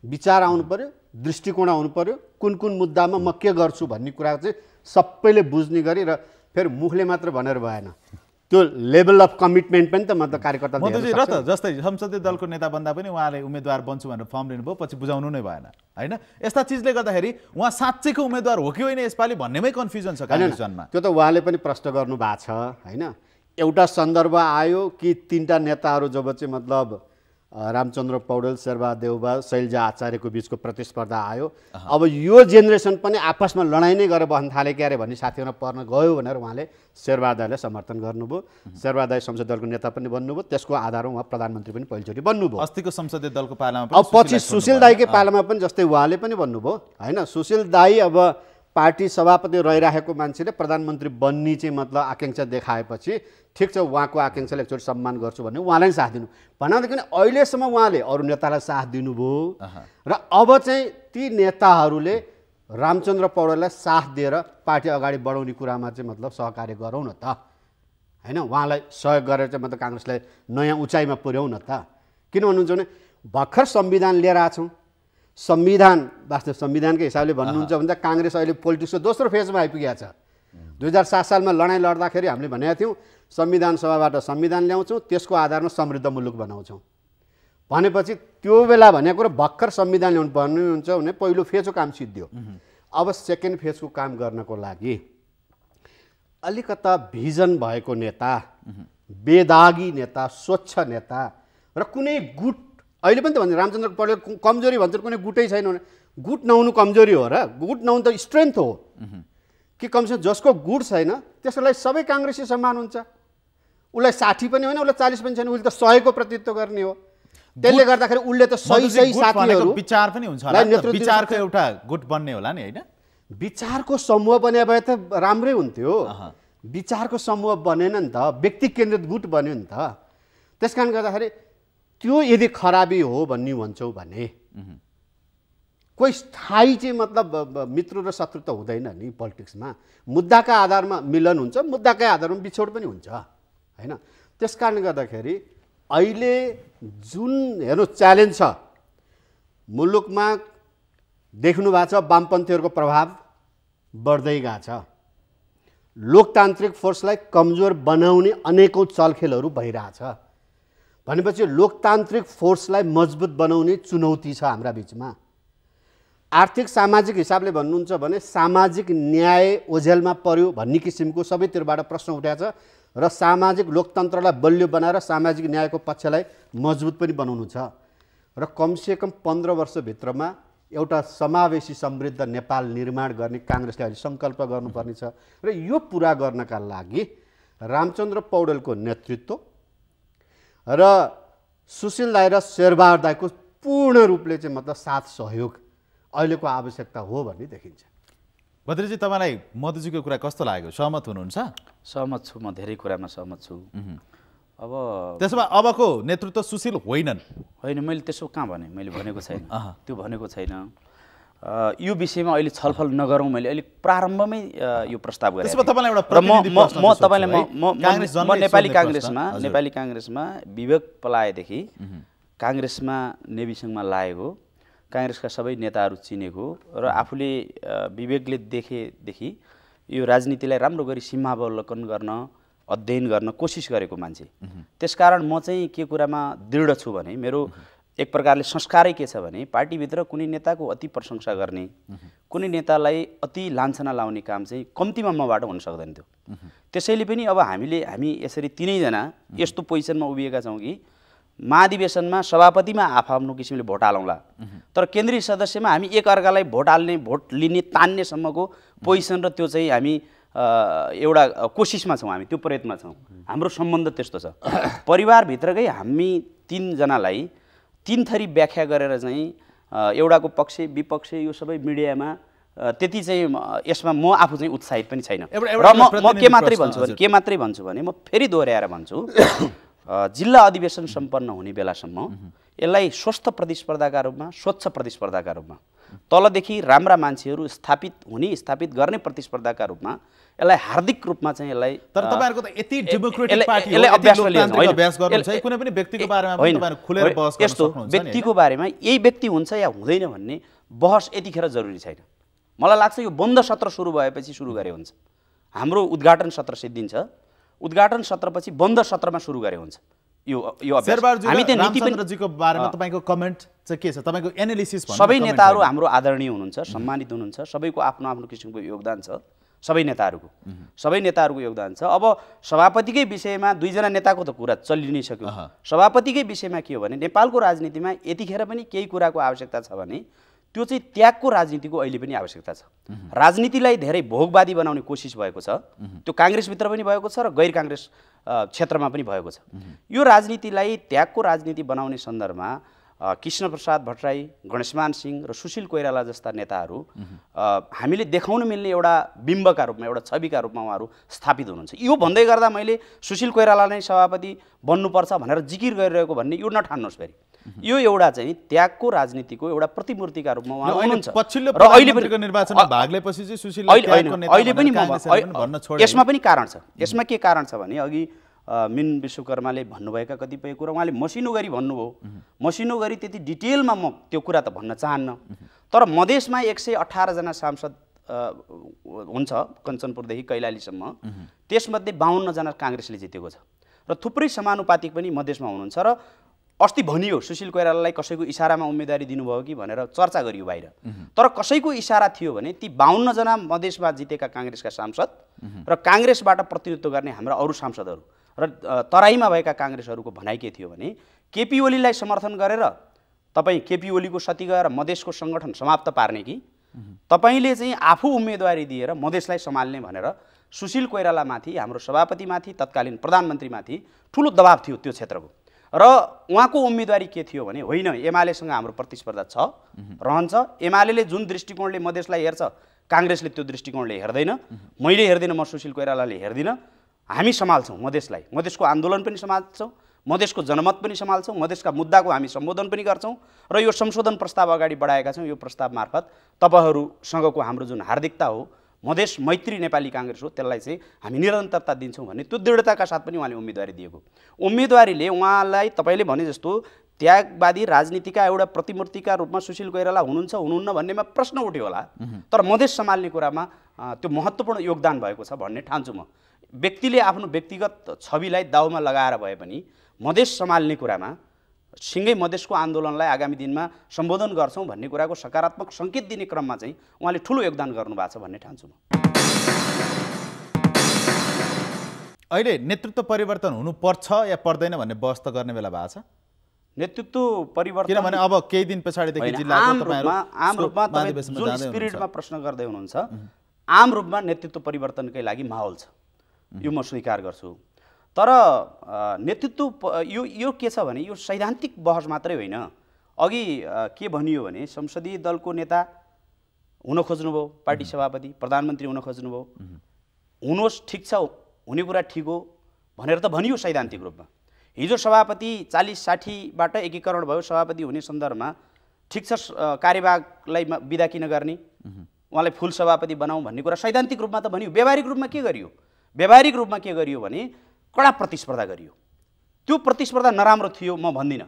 [SPEAKER 4] विचार आउनु पर्यो, दृष्टिकोण आउनु पर्यो, कुन कुन मुद्दामा म के गर्छु भन्ने कुरा चाहिँ सबैले बुझ्ने गरी, र फेरि मुखले मात्र भनेर भएन, त्यो लेभल अफ कमिटमेन्ट पनि त मतलब कार्यकर्ता
[SPEAKER 1] र त जस्तै संसदीय दलको नेता बन्दा पनि उहाँले उम्मेदवार बन्छु भनेर फर्म लिनुभयो, पछि बुझाउनु नै भएन होइन। यस्ता चिजले गर्दाखेरि उहाँ साँच्चैको उम्मेदवार हो कि होइन यसपालि भन्नेमै कन्फ्युजन छ काङ्ग्रेसमा।
[SPEAKER 4] त्यो त उहाँले पनि प्रश्न गर्नु भएको छ होइन। एउटा सन्दर्भ आयो कि तीनटा नेताहरू जब चाहिँ मतलब रामचन्द्र पौडेल, शेरबहादुर देउबा, शैलजा आचार्यको बिचको प्रतिस्पर्धा आयो, अब यो जेनेरेसन पनि आपसमा लडाइँ नै गरेर बस्न थाले क्यारे भन्ने साथीहरूमा पर्न गयो भनेर उहाँले शेरबहादुरलाई समर्थन गर्नुभयो। शेरबहादुर संसदीय दलको नेता पनि बन्नुभयो, त्यसको आधारमा उहाँ प्रधानमन्त्री पनि पहिलोचोटि बन्नुभयो।
[SPEAKER 1] अस्तिको संसदीय दलको पालामा
[SPEAKER 4] अब पछि सुशील दाईकै पालामा पनि जस्तै उहाँले पनि भन्नुभयो होइन। सुशील दाई अब पार्टी सभापति रहिराखेको मान्छेले प्रधानमन्त्री बन्ने चाहिँ मतलब आकाङ्क्षा देखाएपछि ठिक छ, उहाँको आकाङ्क्षालाई एकचोटि सम्मान गर्छु भन्ने उहाँलाई साथ दिनु भन्नादेखि अहिलेसम्म उहाँले अरू नेतालाई साथ दिनुभयो, र अब चाहिँ ती नेताहरूले रामचन्द्र पौडेललाई साथ दिएर पार्टी अगाडि बढाउने कुरामा चाहिँ मतलब सहकार्य गरौँ न त होइन। उहाँलाई सहयोग गरेर चाहिँ मतलब काङ्ग्रेसलाई नयाँ उचाइमा पुर्याउँ न त। किन भन्नुहुन्छ भने भर्खर संविधान लिएर आछौँ, संविधान वास्तव संविधानकै हिसाबले भन्नुहुन्छ भने काङ्ग्रेस अहिले पोलिटिक्सको दोस्रो फेजमा आइपुगेको छ। 2007 सालमा लडाइँ लड्दाखेरि हामीले भनेका थियौँ संविधान सभाबाट संविधान ल्याउँछौँ, त्यसको आधारमा समृद्ध मुलुक बनाउँछौँ भनेपछि त्यो बेला भनेको कुरा भर्खर संविधान ल्याउनु पर्ने हुन्छ भने पहिलो फेजको काम सिद्धियो। अब सेकेन्ड फेजको काम गर्नको लागि अलिकता भिजन भएको नेता, बेदागी नेता, स्वच्छ नेता र कुनै गुट, अहिले पनि त भन्छ रामचन्द्र पौडेल कमजोरी भन्छ, कुनै गुटै छैन भने गुट नहुनु कमजोरी हो र? गुट नहुनु त स्ट्रेन्थ हो कि कमसेकम जसको गुट छैन त्यसलाई सबै काङ्ग्रेसी सम्मान हुन्छ। उसलाई 60 पनि होइन, उसलाई 40 पनि छैन, उसले त 100 को प्रतिनिधित्व गर्ने हो। त्यसले गर्दाखेरि उसले त सही साथीहरू
[SPEAKER 1] विचार पनि हुन्छ होला, विचारको एउटा गुट बन्ने होला नि होइन।
[SPEAKER 4] विचारको समूह बने भए त राम्रै हुन्थ्यो। विचारको समूह बनेन नि त, व्यक्ति केन्द्रित गुट बन्यो नि त। त्यसकारण गर्दाखेरि त्यो यदि खराबी हो भन्ने भन्छौँ भने कोही स्थायी चाहिँ मतलब मित्र र शत्रु त हुँदैन नि पोलिटिक्समा। मुद्दाका आधारमा मिलन हुन्छ, मुद्दाकै आधारमा बिछोड पनि हुन्छ होइन। त्यस कारणले गर्दाखेरि अहिले जुन हेर्नु च्यालेन्ज छ मुलुकमा देख्नु भएको छ, वामपन्थीहरूको प्रभाव बढ्दै गएको छ। लोकतान्त्रिक फोर्सलाई कमजोर बनाउने अनेकौँ चलखेलहरू भइरहेछ भनेपछि लोकतान्त्रिक फोर्सलाई मजबुत बनाउने चुनौती छ हाम्रा बिचमा। आर्थिक सामाजिक हिसाबले भन्नुहुन्छ भने सामाजिक न्याय ओझेलमा पर्यो भन्ने किसिमको सबैतिरबाट प्रश्न उठाएको छ, र सामाजिक लोकतन्त्रलाई बलियो बनाएर सामाजिक न्यायको पक्षलाई मजबुत पनि बनाउनु छ, र कमसेकम 15 वर्षभित्रमा एउटा समावेशी समृद्ध नेपाल निर्माण गर्ने काङ्ग्रेसले अहिले सङ्कल्प गर्नुपर्ने छ। र यो पुरा गर्नका लागि रामचन्द्र पौडेलको नेतृत्व र सुशील दाई र शेरबहादुर दाईको पूर्ण रूपले चाहिँ मतलब साथ सहयोग अहिलेको आवश्यकता हो भन्ने देखिन्छ।
[SPEAKER 1] बद्रीजी, तपाईँलाई मधुजीको कुरा कस्तो लाग्यो? सहमत हुनुहुन्छ?
[SPEAKER 3] सहमत छु, म धेरै कुरामा सहमत छु। अब
[SPEAKER 1] त्यसो भए अबको नेतृत्व सुशील होइनन्
[SPEAKER 3] होइन मैले त्यसो कहाँ भने, मैले भनेको छैन, त्यो भनेको छैन। यो विषयमा अहिले छलफल नगरौँ, मैले अहिले प्रारम्भमै यो प्रस्ताव गरेँ। म तपाईँलाई नेपाली काङ्ग्रेसमा विवेक पलाएदेखि काङ्ग्रेसमा नेविसङमा लागेको, काङ्ग्रेसका सबै नेताहरू चिनेको र आफूले विवेकले देखेदेखि यो राजनीतिलाई राम्रो गरी सीमावलोकन गर्न, अध्ययन गर्न कोसिस गरेको मान्छे। त्यसकारण म चाहिँ के कुरामा दृढ छु भने मेरो एक प्रकारले संस्कारै के छ भने पार्टीभित्र कुनै नेताको अति प्रशंसा गर्ने, कुनै नेतालाई अति लान्छना लाउने काम चाहिँ कम्तीमा मबाट हुन सक्दैन थियो। त्यसैले पनि अब हामी यसरी तिनैजना यस्तो पोजिसनमा उभिएका छौँ कि महाधिवेशनमा सभापतिमा आफ्नो किसिमले भोट हालौँला, तर केन्द्रीय सदस्यमा हामी एक अर्कालाई भोट हाल्ने, भोट लिने, तान्नेसम्मको पोजिसन र त्यो चाहिँ हामी एउटा कोसिसमा छौँ, हामी त्यो प्रयत्नमा छौँ। हाम्रो सम्बन्ध त्यस्तो छ। परिवारभित्रकै हामी तीनजनालाई तीन थरी व्याख्या गरेर चाहिँ एउटाको पक्ष विपक्ष यो सबै मिडियामा त्यति चाहिँ यसमा म आफू चाहिँ उत्साहित पनि छैन। र म के मात्रै भन्छु भने म फेरि दोहोऱ्याएर भन्छु, जिल्ला अधिवेशन सम्पन्न हुने बेलासम्म यसलाई स्वस्थ प्रतिस्पर्धाका रूपमा, स्वच्छ प्रतिस्पर्धाका रूपमा, तलदेखि राम्रा मान्छेहरू स्थापित गर्ने प्रतिस्पर्धाका रूपमा यसलाई हार्दिक रूपमा चाहिँ यसलाई
[SPEAKER 1] तर तपाईहरुको त यति डेमोक्रेटिक पार्टी हो, अभ्यास गर्नुहुन्छ, कुनै पनि व्यक्तिको बारेमा पनि तपाईहरु खुलेर बहस गर्न सक्नुहुन्छ नि।
[SPEAKER 3] व्यक्तिको बारेमा यही व्यक्ति हुन्छ या हुँदैन भन्ने बहस यतिखेर जरुरी छैन। मलाई लाग्छ यो बन्द सत्र सुरु भएपछि सुरु गरे हुन्छ। हाम्रो उद्घाटन सत्र सिद्धिन्छ, उद्घाटन सत्रपछि बन्द सत्रमा सुरु गरे हुन्छ। यो
[SPEAKER 1] हामी त नीतिचन्द्रजीको बारेमा तपाईको कमेन्ट चाहिँ के छ, तपाईको एनालिसिस भन्नु?
[SPEAKER 3] सबै नेताहरू हाम्रो आदरणीय हुनुहुन्छ, सम्मानित हुनुहुन्छ, सबैको आफ्नो आफ्नो किसिमको योगदान छ, सबै नेताहरूको योगदान छ। अब सभापतिकै विषयमा दुईजना नेताको त कुरा चलि नै सक्यो। सभापतिकै विषयमा के हो भने नेपालको राजनीतिमा यतिखेर पनि केही कुराको आवश्यकता छ भने त्यो चाहिँ त्यागको राजनीतिको अहिले पनि आवश्यकता छ। राजनीतिलाई धेरै भोगवादी बनाउने कोसिस भएको छ, त्यो काङ्ग्रेसभित्र पनि भएको छ र गैर काङ्ग्रेस क्षेत्रमा पनि भएको छ। यो राजनीतिलाई त्यागको राजनीति बनाउने सन्दर्भमा कृष्णप्रसाद भट्टराई, गणेशमान सिंह र सुशील कोइराला जस्ता नेताहरू हामीले देखाउन मिल्ने एउटा बिम्बका रूपमा, एउटा छविका रूपमा उहाँहरू स्थापित हुनुहुन्छ। यो भन्दै गर्दा मैले सुशील कोइराला नै सभापति बन्नुपर्छ भनेर जिकिर गरिरहेको भन्ने यो नठान्नुहोस् फेरि। यो एउटा चाहिँ त्यागको राजनीतिको एउटा प्रतिमूर्तिका रूपमा उहाँ हुनुहुन्छ।
[SPEAKER 1] र अहिले पनि निर्वाचनमा भाग लिएपछि चाहिँ सुशील
[SPEAKER 3] अहिले पनि यसमा पनि कारण छ। यसमा के कारण छ भने अघि मिन विश्वकर्माले भन्नुभएका कतिपय कुरा उहाँले मसिनो गरी भन्नुभयो। मसिनो गरी त्यति डिटेलमा म त्यो कुरा त भन्न चाहन्न, तर मधेसमा 118 जना सांसद हुन्छ कञ्चनपुरदेखि कैलालीसम्म, त्यसमध्ये 52 जना काङ्ग्रेसले जितेको छ र थुप्रै समानुपातिक पनि मधेसमा हुनुहुन्छ। र अस्ति भनियो सुशील कोइरालालाई कसैको इसारामा उम्मेदवारी दिनुभयो कि भनेर चर्चा गरियो बाहिर, तर कसैको इसारा थियो भने ती 52 जना मधेसमा जितेका काङ्ग्रेसका सांसद र काङ्ग्रेसबाट प्रतिनिधित्व गर्ने हाम्रा अरू सांसदहरू र तराईमा भएका काङ्ग्रेसहरूको भनाइ के थियो भने केपी ओलीलाई समर्थन गरेर तपाईँ केपी ओलीको सती गएर मधेसको सङ्गठन समाप्त पार्ने कि तपाईँले चाहिँ आफू उम्मेदवारी दिएर मधेसलाई सम्हाल्ने भनेर सुशील कोइरालामाथि, हाम्रो सभापतिमाथि, तत्कालीन प्रधानमन्त्रीमाथि ठुलो दबाब थियो त्यो क्षेत्रको। र उहाँको उम्मेदवारी के थियो भने होइन, एमालेसँग हाम्रो प्रतिस्पर्धा छ, रहन्छ, एमाले जुन दृष्टिकोणले मधेसलाई हेर्छ काङ्ग्रेसले त्यो दृष्टिकोणले हेर्दैन, मैले हेर्दिनँ, म सुशील कोइरालाले हेर्दिनँ, हामी सम्हाल्छौँ मधेसलाई, मधेसको आन्दोलन पनि सम्हाल्छौँ, मधेसको जनमत पनि सम्हाल्छौँ, मधेसका मुद्दाको हामी सम्बोधन पनि गर्छौँ र यो संशोधन प्रस्ताव अगाडि बढाएका छौँ। यो प्रस्ताव मार्फत तपाईँहरूसँगको हाम्रो जुन हार्दिकता हो, मधेस मैत्री नेपाली काङ्ग्रेस हो, त्यसलाई चाहिँ हामी निरन्तरता दिन्छौँ भन्ने त्यो दृढताका साथ पनि उहाँले उम्मेदवारी दिएको। उम्मेदवारीले उहाँलाई तपाईँले भने जस्तो त्यागवादी राजनीतिका एउटा प्रतिमूर्तिका रूपमा सुशील कोइराला हुनुहुन्छ हुनुहुन्न भन्नेमा प्रश्न उठ्यो होला, तर मधेस सम्हाल्ने कुरामा त्यो महत्त्वपूर्ण योगदान भएको छ भन्ने ठान्छु म। व्यक्तिले आफ्नो व्यक्तिगत छविलाई दाउमा लगाएर भए पनि मधेस सम्हाल्ने कुरामा, सँगै मधेसको आन्दोलनलाई आगामी दिनमा सम्बोधन गर्छौँ भन्ने कुराको सकारात्मक सङ्केत दिने क्रममा चाहिँ उहाँले ठुलो योगदान गर्नुभएको छ भन्ने ठान्छु म।
[SPEAKER 1] अहिले नेतृत्व परिवर्तन हुनुपर्छ या पर्दैन भन्ने बहस त गर्ने बेला भएको छ।
[SPEAKER 3] नेतृत्व परिवर्तन
[SPEAKER 1] किनभने अब केही दिन पछाडिदेखि जिल्लाको
[SPEAKER 3] आम रूपमा जुन स्पिरिटमा प्रश्न गर्दै हुनुहुन्छ, आम रूपमा नेतृत्व परिवर्तनकै लागि माहौल छ, यो म स्वीकार गर्छु। तर नेतृत्व यो के छ भने यो सैद्धान्तिक बहस मात्रै होइन। अघि के भनियो भने संसदीय दलको नेता हुन खोज्नुभयो, पार्टी सभापति, प्रधानमन्त्री हुन खोज्नुभयो, हुनुहोस्, ठिक छ, हुने कुरा ठिक हो भनेर त भनियो सैद्धान्तिक रूपमा। हिजो सभापति 40-60बाट एकीकरण भयो, सभापति हुने सन्दर्भमा ठिक छ कार्यवाहकलाई बिदा किन गर्ने, उहाँलाई फुल सभापति बनाऊ भन्ने कुरा सैद्धान्तिक रूपमा त भनियो। व्यावहारिक रूपमा के गरियो? व्यावहारिक रूपमा के गरियो भने कडा प्रतिस्पर्धा गरियो। त्यो प्रतिस्पर्धा नराम्रो थियो म भन्दिनँ।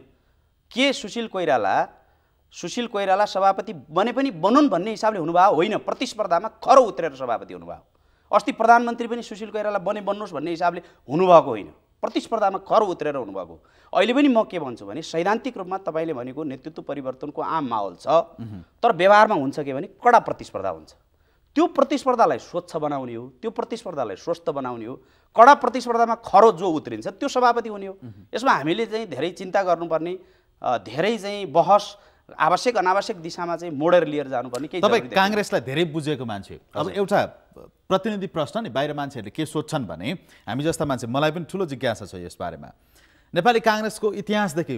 [SPEAKER 3] के सुशील कोइराला सभापति बने पनि बनुन् भन्ने हिसाबले हुनुभयो? होइन, प्रतिस्पर्धामा खरो उत्रेर सभापति हुनुभयो। अस्ति प्रधानमन्त्री पनि सुशील कोइराला बन्नुहोस् भन्ने हिसाबले हुनुभएको होइन, प्रतिस्पर्धामा खरो उत्रेर हुनुभएको। अहिले पनि म के भन्छु भने सैद्धान्तिक रूपमा तपाईँले भनेको नेतृत्व परिवर्तनको आम माहौल छ, तर व्यवहारमा हुन्छ के भने कडा प्रतिस्पर्धा हुन्छ। त्यो प्रतिस्पर्धालाई स्वच्छ बनाउने हो, त्यो प्रतिस्पर्धालाई स्वस्थ बनाउने हो। कडा प्रतिस्पर्धामा खरो जो उत्रिन्छ त्यो सभापति हुने हो। यसमा हामीले चाहिँ धेरै चिन्ता गर्नुपर्ने, धेरै चाहिँ बहस आवश्यक अनावश्यक दिशामा चाहिँ मोडेर लिएर जानुपर्ने केही
[SPEAKER 1] तपाईँ काङ्ग्रेसलाई धेरै बुझेको मान्छे। अब एउटा प्रतिनिधि प्रश्न नि, बाहिर मान्छेहरूले के सोध्छन् भने हामी जस्ता मान्छे, मलाई पनि ठुलो जिज्ञासा छ यस बारेमा। नेपाली काङ्ग्रेसको इतिहासदेखि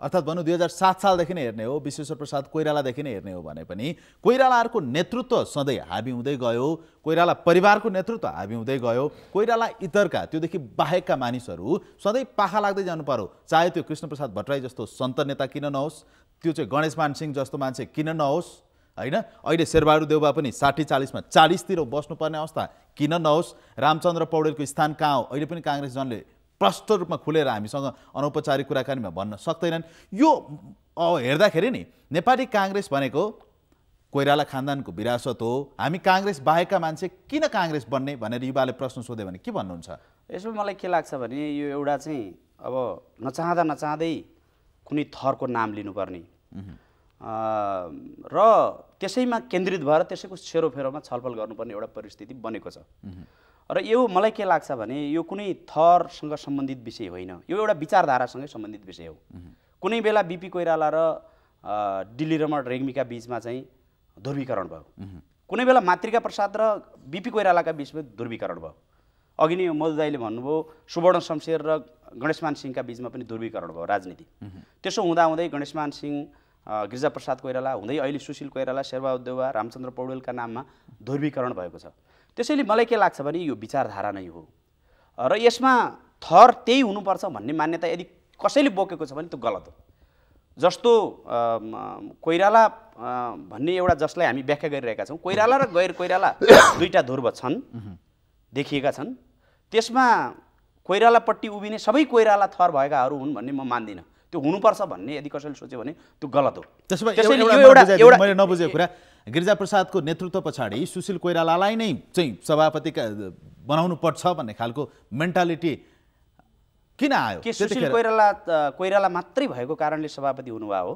[SPEAKER 1] अर्थात् भनौँ 2007 सालदेखि नै हेर्ने हो, विश्वेश्वर प्रसाद कोइरालादेखि नै हेर्ने हो भने पनि कोइरालाहरूको नेतृत्व सधैँ हाबी हुँदै गयो, कोइराला परिवारको नेतृत्व हाबी हुँदै गयो, कोइराला इतरका त्योदेखि बाहेकका मानिसहरू सधैँ पाखा लाग्दै जानु पर्यो। चाहे त्यो कृष्णप्रसाद भट्टराई जस्तो सन्त नेता किन नहोस्, त्यो चाहिँ गणेशमान सिंह जस्तो मान्छे किन नहोस्, होइन, अहिले शेरबहादुर देउवा पनि 60-40मा 40तिर बस्नुपर्ने अवस्था किन नहोस्, रामचन्द्र पौडेलको स्थान कहाँ हो अहिले पनि काङ्ग्रेस जनले प्रष्ट रूपमा खुलेर हामीसँग अनौपचारिक कुराकानीमा भन्न सक्दैनन्। यो हेर्दाखेरि नि नेपाली काङ्ग्रेस भनेको कोइराला खानदानको विरासत हो, हामी काङ्ग्रेस बाहेकका मान्छे किन काङ्ग्रेस बन्ने भनेर युवाले प्रश्न सोध्यो भने के भन्नुहुन्छ?
[SPEAKER 3] यसमा मलाई के लाग्छ भने यो एउटा चाहिँ अब नचाहँदै कुनै थरको नाम लिनुपर्ने र त्यसैमा केन्द्रित भएर त्यसैको सेरोफेरोमा छलफल गर्नुपर्ने एउटा परिस्थिति बनेको छ। र यो मलाई के लाग्छ भने यो कुनै थरसँग सम्बन्धित विषय होइन, यो एउटा विचारधारासँगै सम्बन्धित विषय हो। कुनै बेला बिपी कोइराला र डिल्ली रमण रेग्मीका बिचमा चाहिँ ध्रुवीकरण भयो, कुनै बेला मातृका प्रसाद र बिपी कोइरालाका बिचमा ध्रुवीकरण भयो। अघि नै मधुदाईले भन्नुभयो सुवर्ण शमशेर र गणेशमान सिंहका बिचमा पनि ध्रुवीकरण भयो राजनीति। त्यसो हुँदाहुँदै गणेशमान सिंह, गिरिजाप्रसाद कोइराला हुँदै अहिले सुशील कोइराला, शेरबहादुर देउवा, रामचन्द्र पौडेलका नाममा ध्रुवीकरण भएको छ। त्यसैले मलाई के लाग्छ भने यो विचारधारा नै हो र यसमा थर त्यही हुनुपर्छ भन्ने मान्यता यदि कसैले बोकेको छ भने त्यो गलत हो। जस्तो कोइराला भन्ने एउटा जसलाई हामी व्याख्या गरिरहेका छौँ, कोइराला र गैर कोइराला दुईटा ध्रुव छन्, देखिएका छन्। त्यसमा कोइरालापट्टि उभिने सबै कोइराला थर भएकाहरू हुन् भन्ने म मान्दिनँ। त्यो हुनुपर्छ भन्ने यदि कसैले सोच्यो भने त्यो गलत हो।
[SPEAKER 1] त्यसैले मैले नबुझेको कुरा, गिरिजाप्रसादको नेतृत्व पछाडि सुशील कोइरालालाई नै चाहिँ सभापति बनाउनु पर्छ भन्ने खालको मेन्टालिटी किन आयो?
[SPEAKER 3] के सुशील कोइराला मात्रै भएको कारणले सभापति हुनुभयो हो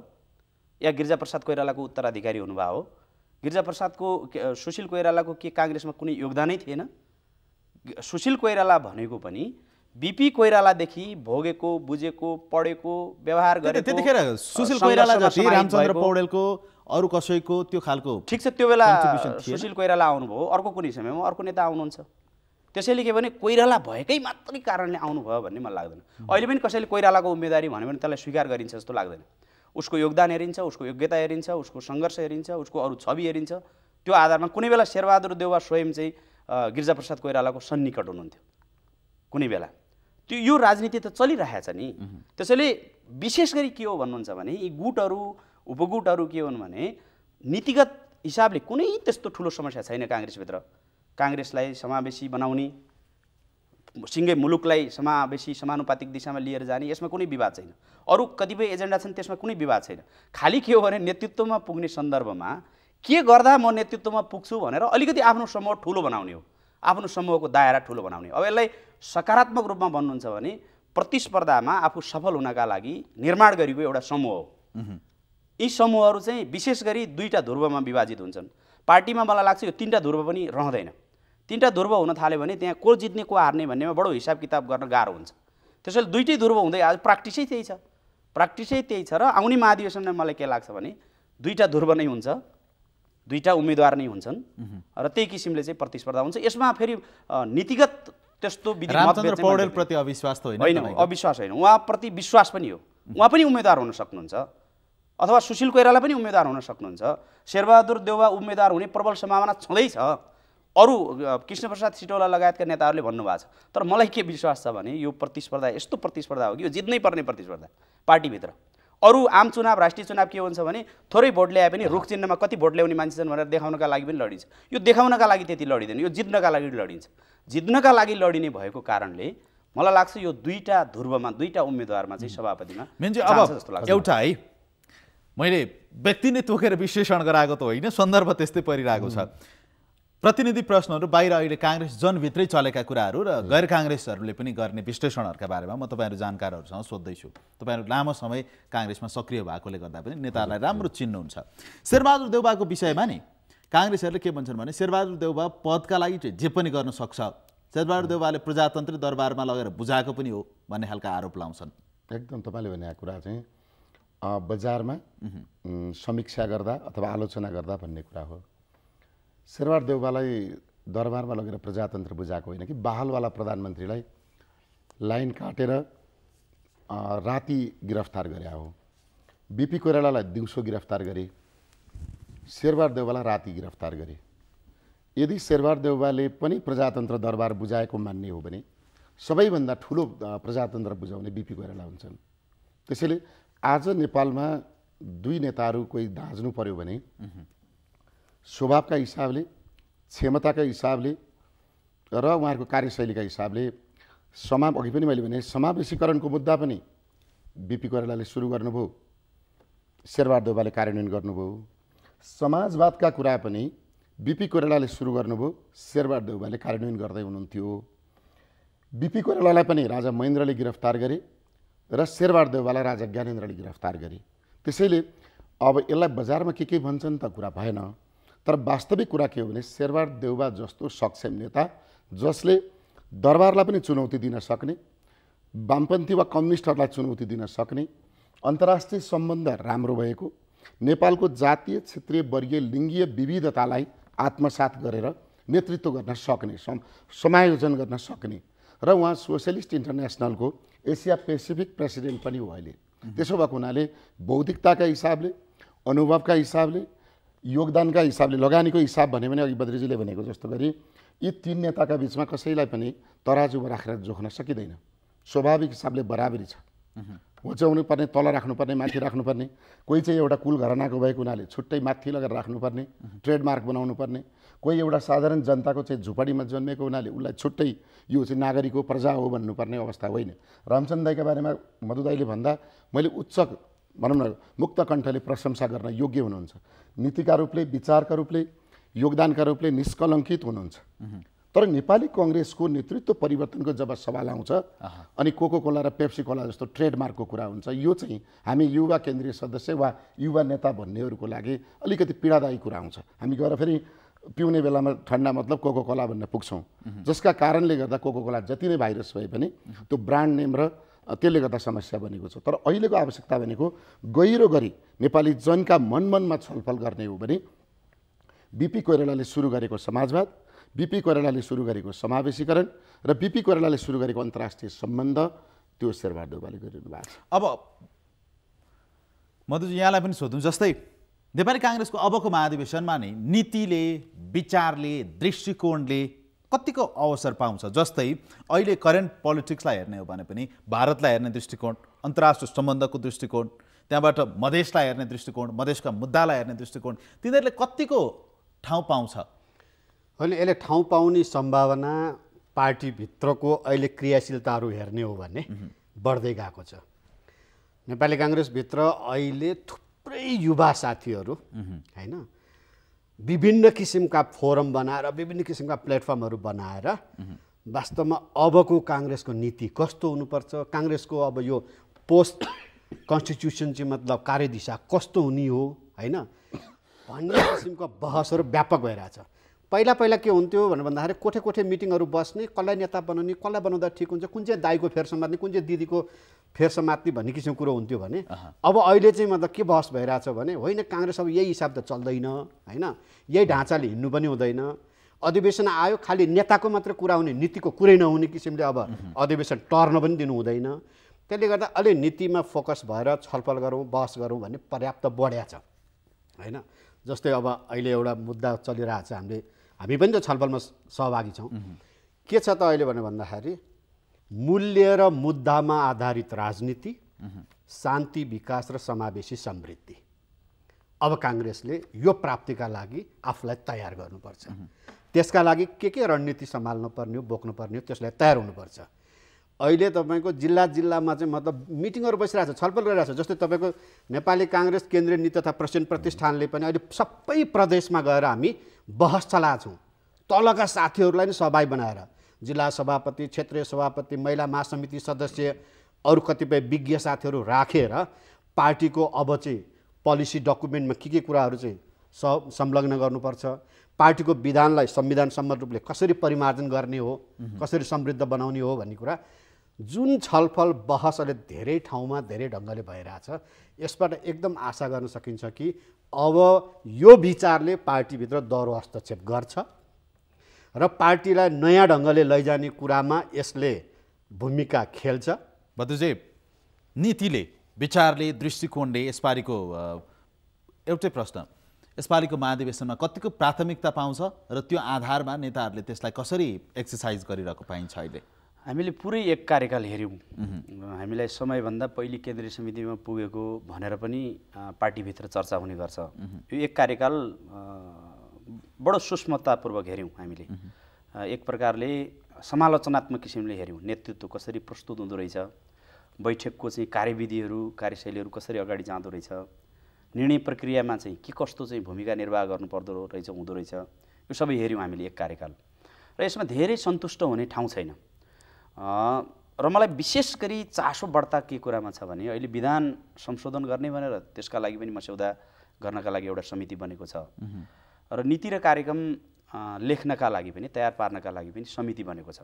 [SPEAKER 3] या गिरिजाप्रसाद कोइरालाको उत्तराधिकारी हुनुभयो हो? सुशील कोइरालाको के काङ्ग्रेसमा कुनै योगदानै थिएन? सुशील कोइराला भनेको पनि बिपी कोइरालादेखि भोगेको, बुझेको, पढेको, व्यवहार गरेको,
[SPEAKER 1] त्यतिखेर सुशील कोइराला जति रामचन्द्र पौडेलको अरू कसैको त्यो खालको
[SPEAKER 3] ठिक छ। त्यो बेला सुशील कोइराला आउनुभयो, अर्को कुनै समयमा अर्को नेता आउनुहुन्छ। त्यसैले के भने कोइराला भएकै मात्रै कारणले आउनुभयो भन्ने मलाई लाग्दैन। अहिले पनि कसैले कोइरालाको उम्मेदवारी भन्यो भने त्यसलाई स्वीकार गरिन्छ जस्तो लाग्दैन। उसको योगदान हेरिन्छ, उसको योग्यता हेरिन्छ, उसको सङ्घर्ष हेरिन्छ, उसको अरू छवि हेरिन्छ। त्यो आधारमा कुनै बेला शेरबहादुर देउवा स्वयं चाहिँ गिरिजाप्रसाद कोइरालाको सन्निकट हुनुहुन्थ्यो कुनै बेला। त्यो यो राजनीति त चलिरहेछ नि। त्यसैले विशेष गरी के हो भन्नुहुन्छ भने यी गुटहरू, उपगुटहरू के हुन् भने नीतिगत हिसाबले कुनै त्यस्तो ठुलो समस्या छैन काङ्ग्रेसभित्र। काङ्ग्रेसलाई समावेशी बनाउने, सिङ्गै मुलुकलाई समावेशी समानुपातिक दिशामा लिएर जाने, यसमा कुनै विवाद छैन। अरू कतिपय एजेन्डा छन् त्यसमा कुनै विवाद छैन। खालि के हो भने नेतृत्वमा पुग्ने सन्दर्भमा के गर्दा म नेतृत्वमा पुग्छु भनेर अलिकति आफ्नो समूह ठुलो बनाउने हो, आफ्नो समूहको दायरा ठुलो बनाउने। अब यसलाई सकारात्मक रूपमा भन्नुहुन्छ भने प्रतिस्पर्धामा आफू सफल हुनका लागि निर्माण गरेको एउटा समूह हो। यी समूहहरू चाहिँ विशेष गरी दुईटा ध्रुवमा विभाजित हुन्छन्। पार्टीमा मलाई लाग्छ यो तीनटा ध्रुव पनि रहँदैन। तीनटा ध्रुव हुन थाल्यो भने त्यहाँ को जित्ने को हार्ने भन्नेमा बडो हिसाब किताब गर्न गाह्रो हुन्छ। त्यसैले दुईटै ध्रुव हुँदै आज प्र्याक्टिसै त्यही छ र आउने महाधिवेशनमा मलाई के लाग्छ भने दुईटा ध्रुव नै हुन्छ, दुईटा उम्मेदवार नै हुन्छन् र त्यही किसिमले चाहिँ प्रतिस्पर्धा हुन्छ। यसमा फेरि नीतिगत त्यस्तो विधि
[SPEAKER 1] रामचन्द्र पौडेलप्रति अविश्वास त
[SPEAKER 3] होइन, अविश्वास होइन, उहाँप्रति विश्वास पनि हो। उहाँ पनि उम्मेदवार हुन सक्नुहुन्छ अथवा सुशील कोइराला पनि उम्मेदवार हुन सक्नुहुन्छ। शेरबहादुर देउवा उम्मेदवार हुने प्रबल सम्भावना छँदैछ। अरू कृष्णप्रसाद सिटौला लगायतका नेताहरूले भन्नुभएको छ। तर मलाई के विश्वास छ भने यो प्रतिस्पर्धा यस्तो प्रतिस्पर्धा हो कि यो जित्नै पर्ने प्रतिस्पर्धा पार्टीभित्र। अरू आम चुनाव राष्ट्रिय चुनाव के हुन्छ भने थोरै भोट ल्याए पनि रुख चिन्हमा कति भोट ल्याउने मान्छे छन् भनेर देखाउनका लागि पनि लडिन्छ। यो देखाउनका लागि त्यति लडिँदैन, यो जित्नका लागि लडिन्छ। जित्नका लागि लडिने भएको कारणले मलाई लाग्छ यो दुईटा ध्रुवमा दुईटा उम्मेदवारमा चाहिँ सभापतिमा
[SPEAKER 1] मेन चाहिँ अब एउटा है, मैले व्यक्ति नै तोकेर विश्लेषण गराएको त होइन, सन्दर्भ त्यस्तै परिरहेको छ। प्रतिनिधि प्रश्नहरू बाहिर अहिले काङ्ग्रेस जनभित्रै चलेका कुराहरू र गैर काङ्ग्रेसहरूले पनि गर्ने विश्लेषणहरूका बारेमा म तपाईँहरू जानकारहरूसँग सोध्दैछु। तपाईँहरू लामो समय काङ्ग्रेसमा सक्रिय भएकोले गर्दा पनि नेताहरूलाई राम्रो चिन्नुहुन्छ। शेरबहादुर देउवाको विषयमा नि काङ्ग्रेसहरूले के भन्छन् भने शेरबहादुर देउवा पदका लागि चाहिँ जे पनि गर्न सक्छ, शेरबहादुर देउवाले प्रजातन्त्री दरबारमा लगेर बुझाएको पनि हो भन्ने खालका आरोप लाउँछन्।
[SPEAKER 2] एकदम तपाईँले भनेको कुरा चाहिँ बजारमा समीक्षा गर्दा अथवा आलोचना गर्दा भन्ने कुरा हो। शेरबहादुर देउवालाई दरबारमा लगेर प्रजातन्त्र बुझाएको होइन कि बहालवाला प्रधानमन्त्रीलाई लाइन काटेर राति गिरफ्तार गरे हो। बिपी कोइरालालाई दिउँसो गिरफ्तार गरे, शेरबहादुर देउवालाई राति गिरफ्तार गरे। यदि शेरबहादुर देउवाले पनि प्रजातन्त्र दरबार बुझाएको मान्ने हो भने सबैभन्दा ठुलो प्रजातन्त्र बुझाउने बिपी कोइराला हुन्छन्। त्यसैले आज नेपालमा दुई नेताहरू कोही दाँज्नु पर्यो भने स्वभावका हिसाबले, क्षमताका हिसाबले र उहाँहरूको कार्यशैलीका हिसाबले अघि पनि मैले भने समावेशीकरणको मुद्दा पनि बिपी कोइरालाले सुरु गर्नुभयो, शेरबहादुर देउवाले कार्यान्वयन गर्नुभयो। समाजवादका कुरा पनि बिपी कोइरालाले सुरु गर्नुभयो, शेरबहादुर देउवाले कार्यान्वयन गर्दै हुनुहुन्थ्यो। बिपी कोइरालालाई पनि राजा महेन्द्रले गिरफ्तार गरे र शेरबहादुर देउवालाई राजा ज्ञानेन्द्रले गिरफ्तार गरे। त्यसैले अब यसलाई बजारमा के भन्छन् त कुरा भएन। तर वास्तविक कुरा के हो भने शेरबहादुर देउवा जस्तो सक्षम नेता जसले दरबारलाई पनि चुनौती दिन सक्ने, वामपन्थी वा कम्युनिस्टहरूलाई चुनौती दिन सक्ने, अन्तर्राष्ट्रिय सम्बन्ध राम्रो भएको, नेपालको जातीय क्षेत्रीय वर्गीय लिङ्गीय विविधतालाई आत्मसात गरेर नेतृत्व गर्न सक्ने, समायोजन गर्न सक्ने र उहाँ सोसियलिस्ट इन्टरनेसनलको एसिया पेसिफिक प्रेसिडेन्ट पनि हो अहिले। त्यसो भएको हुनाले बौद्धिकताका हिसाबले, अनुभवका हिसाबले, योगदानका हिसाबले, लगानीको हिसाब भन्यो भने अघि बद्रीजीले भनेको जस्तो गरी यी तीन नेताका बिचमा कसैलाई पनि तराजुमा राखेर जोख्न सकिँदैन। स्वाभाविक हिसाबले बराबरी छ। होच्याउनु पर्ने, तल राख्नुपर्ने, माथि राख्नुपर्ने, कोही चाहिँ एउटा कुल घरानाको भएको हुनाले छुट्टै माथि लगेर राख्नुपर्ने, ट्रेडमार्क बनाउनु पर्ने, कोही एउटा साधारण जनताको चाहिँ झुपडीमा जन्मेको हुनाले उसलाई छुट्टै यो चाहिँ नागरिक हो, प्रजा हो भन्नुपर्ने अवस्था होइन। रामचन्द्र दाईका बारेमा मधु दाईले भन्दा मैले उच्च भनौँ न मुक्त कण्ठले प्रशंसा गर्न योग्य हुनुहुन्छ। नीतिका रूपले, विचारका रूपले, योगदानका रूपले निष्कलङ्कित हुनुहुन्छ। तर नेपाली कङ्ग्रेसको नेतृत्व परिवर्तनको जब सवाल आउँछ अनि कोको कोला र पेप्सी कोला जस्तो ट्रेडमार्कको कुरा हुन्छ, यो चाहिँ हामी युवा केन्द्रीय सदस्य वा युवा नेता भन्नेहरूको लागि अलिकति पीडादायी कुरा आउँछ। हामी गएर फेरि पिउने बेलामा ठन्डा मतलब कोको कोला भन्न पुग्छौँ, जसका कारणले गर्दा कोको कोला जति नै भाइरस भए पनि त्यो ब्रान्ड नेम र त्यसले गर्दा समस्या बनेको छ। तर अहिलेको आवश्यकता भनेको गहिरो गरी नेपाली जनका मनमा छलफल गर्ने हो भने बिपी कोइरालाले सुरु गरेको समाजवाद, बिपी कोइरालाले सुरु गरेको समावेशीकरण र बिपी कोइरालाले सुरु गरेको अन्तर्राष्ट्रिय सम्बन्ध, त्यो शेरबहादुर देउवाले गरिरहनु भएको छ।
[SPEAKER 1] अब मधुजी यहाँलाई पनि सोधौँ, जस्तै नेपाली काङ्ग्रेसको अबको महाधिवेशनमा नै नीतिले, विचारले, दृष्टिकोणले कतिको अवसर पाउँछ? जस्तै अहिले करेन्ट पोलिटिक्सलाई हेर्ने हो भने पनि भारतलाई हेर्ने दृष्टिकोण, अन्तर्राष्ट्रिय सम्बन्धको दृष्टिकोण, त्यहाँबाट मधेसलाई हेर्ने दृष्टिकोण, मधेसका मुद्दालाई हेर्ने दृष्टिकोण, तिनीहरूले कतिको ठाउँ पाउँछ?
[SPEAKER 4] अहिले यसले ठाउँ पाउने सम्भावना पार्टीभित्रको अहिले क्रियाशीलताहरू हेर्ने हो भने बढ्दै गएको छ। नेपाली काङ्ग्रेसभित्र अहिले थुप्रै युवा साथीहरू होइन, विभिन्न किसिमका फोरम बनाएर, विभिन्न किसिमका प्लेटफर्महरू बनाएर वास्तवमा अबको काङ्ग्रेसको नीति कस्तो हुनुपर्छ, काङ्ग्रेसको अब यो पोस्ट कन्स्टिट्युसन चाहिँ मतलब कार्यदिशा कस्तो हुने हो होइन भन्ने किसिमको बहसहरू व्यापक भइरहेछ। पहिला के हुन्थ्यो भनेर भन्दाखेरि कोठे कोठे मिटिङहरू बस्ने, कसलाई नेता बनाउने, कसलाई बनाउँदा ठिक हुन्छ, कुन चाहिँ दाइको फेर समात्ने, कुन चाहिँ दिदीको फेर समात्ने भन्ने किसिमको कुरो हुन्थ्यो भने अब अहिले चाहिँ मतलब के बहस भइरहेछ भने होइन काङ्ग्रेस अब यही हिसाब त चल्दैन होइन, यही ढाँचाले हिँड्नु पनि हुँदैन, अधिवेशन आयो खालि नेताको मात्र कुरा हुने, नीतिको कुरै नहुने किसिमले अब अधिवेशन टर्न पनि दिनु हुँदैन। त्यसले गर्दा अलि नीतिमा फोकस भएर छलफल गरौँ, बहस गरौँ भन्ने पर्याप्त बढ्या छ होइन। जस्तै अब अहिले एउटा मुद्दा चलिरहेछ, हामीले हामी पनि त छलफलमा सहभागी छौँ। के छ त अहिले भन्दाखेरि मूल्य र मुद्दामा आधारित राजनीति, शान्ति, विकास र समावेशी समृद्धि। अब काङ्ग्रेसले यो प्राप्तिका लागि आफूलाई तयार गर्नुपर्छ। त्यसका लागि के रणनीति सम्हाल्नुपर्ने हो, बोक्नुपर्ने हो, त्यसलाई तयार हुनुपर्छ। अहिले तपाईँको जिल्लामा चाहिँ मतलब मिटिङहरू बसिरहेको छ, छलफल गरिरहेको छ। जस्तै तपाईँको नेपाली काङ्ग्रेस केन्द्रीय नीति तथा प्रेसिडेन्ट प्रतिष्ठानले पनि अहिले सबै प्रदेशमा गएर हामी बहस चलाएको छौँ। तलका साथीहरूलाई नै सहभागी बनाएर जिल्ला सभापति, क्षेत्रीय सभापति, महिला महासमिति सदस्य, अरू कतिपय विज्ञ साथीहरू राखेर पार्टीको अब चाहिँ पोलिसी डकुमेन्टमा के कुराहरू चाहिँ संलग्न गर्नुपर्छ, पार्टीको विधानलाई संविधान सम्मत रूपले कसरी परिमार्जन गर्ने हो, कसरी समृद्ध बनाउने हो भन्ने कुरा जुन छलफल बहस अहिले धेरै ठाउँमा धेरै ढङ्गले भइरहेछ, यसबाट एकदम आशा गर्न सकिन्छ कि अब यो विचारले पार्टीभित्र दह्रो हस्तक्षेप गर्छ र पार्टीलाई नयाँ ढङ्गले लैजाने कुरामा यसले भूमिका खेल्छ।
[SPEAKER 1] बदुजी, नीतिले, विचारले, दृष्टिकोणले यसपालिको एउटै प्रश्न, यसपालिको महाधिवेशनमा कतिको प्राथमिकता पाउँछ र त्यो आधारमा नेताहरूले त्यसलाई कसरी एक्सर्साइज गरिरहेको पाइन्छ? अहिले
[SPEAKER 3] हामीले पुरै एक कार्यकाल हेऱ्यौँ। हामीलाई समयभन्दा पहिले केन्द्रीय समितिमा पुगेको भनेर पनि पार्टीभित्र चर्चा हुने गर्छ। यो एक कार्यकाल बडो सूक्ष्मतापूर्वक हेऱ्यौँ हामीले। एक प्रकारले समालोचनात्मक किसिमले हेऱ्यौँ, नेतृत्व कसरी प्रस्तुत हुँदो रहेछ, बैठकको चाहिँ कार्यविधिहरू, कार्यशैलीहरू कसरी अगाडि जाँदो रहेछ, निर्णय प्रक्रियामा चाहिँ के कस्तो चाहिँ भूमिका निर्वाह गर्नुपर्दो रहेछ, हुँदो रहेछ, यो सबै हेऱ्यौँ हामीले एक कार्यकाल। र यसमा धेरै सन्तुष्ट हुने ठाउँ छैन। र मलाई विशेष गरी चासो बढ्ता के कुरामा छ भने अहिले विधान संशोधन गर्ने भनेर त्यसका लागि पनि मस्यौदा गर्नका लागि एउटा समिति बनेको छ र नीति र कार्यक्रम लेख्नका लागि पनि, तयार पार्नका लागि पनि समिति बनेको छ।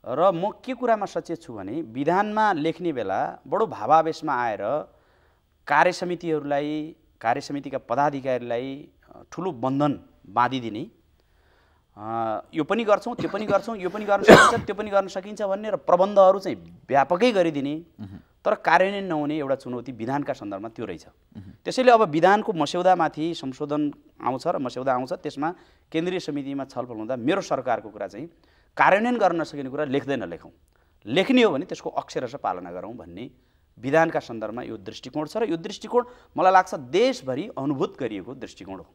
[SPEAKER 3] र म के कुरामा सचेत छु भने विधानमा लेख्ने बेला बडो भावावेशमा आएर कार्यसमितिहरूलाई, कार्यसमितिका पदाधिकारीलाई ठुलो बन्धन बाँधिदिने, यो पनि गर्छौँ, त्यो पनि गर्छौँ, यो पनि गर्न सकिन्छ, त्यो पनि गर्न सकिन्छ भन्ने र प्रबन्धहरू चाहिँ व्यापकै गरिदिने, तर कार्यान्वयन नहुने एउटा चुनौती विधानका सन्दर्भमा त्यो रहेछ। त्यसैले अब विधानको मस्यौदामाथि संशोधन आउँछ र मस्यौदा आउँछ, त्यसमा केन्द्रीय समितिमा छलफल हुँदा मेरो सरकारको कुरा चाहिँ कार्यान्वयन गर्न नसकिने कुरा लेख्दै नलेखौँ, लेख्ने हो भने त्यसको अक्षरशः पालना गरौँ भन्ने विधानका सन्दर्भमा यो दृष्टिकोण छ। र यो दृष्टिकोण मलाई लाग्छ देशभरि अनुभूत गरिएको दृष्टिकोण हो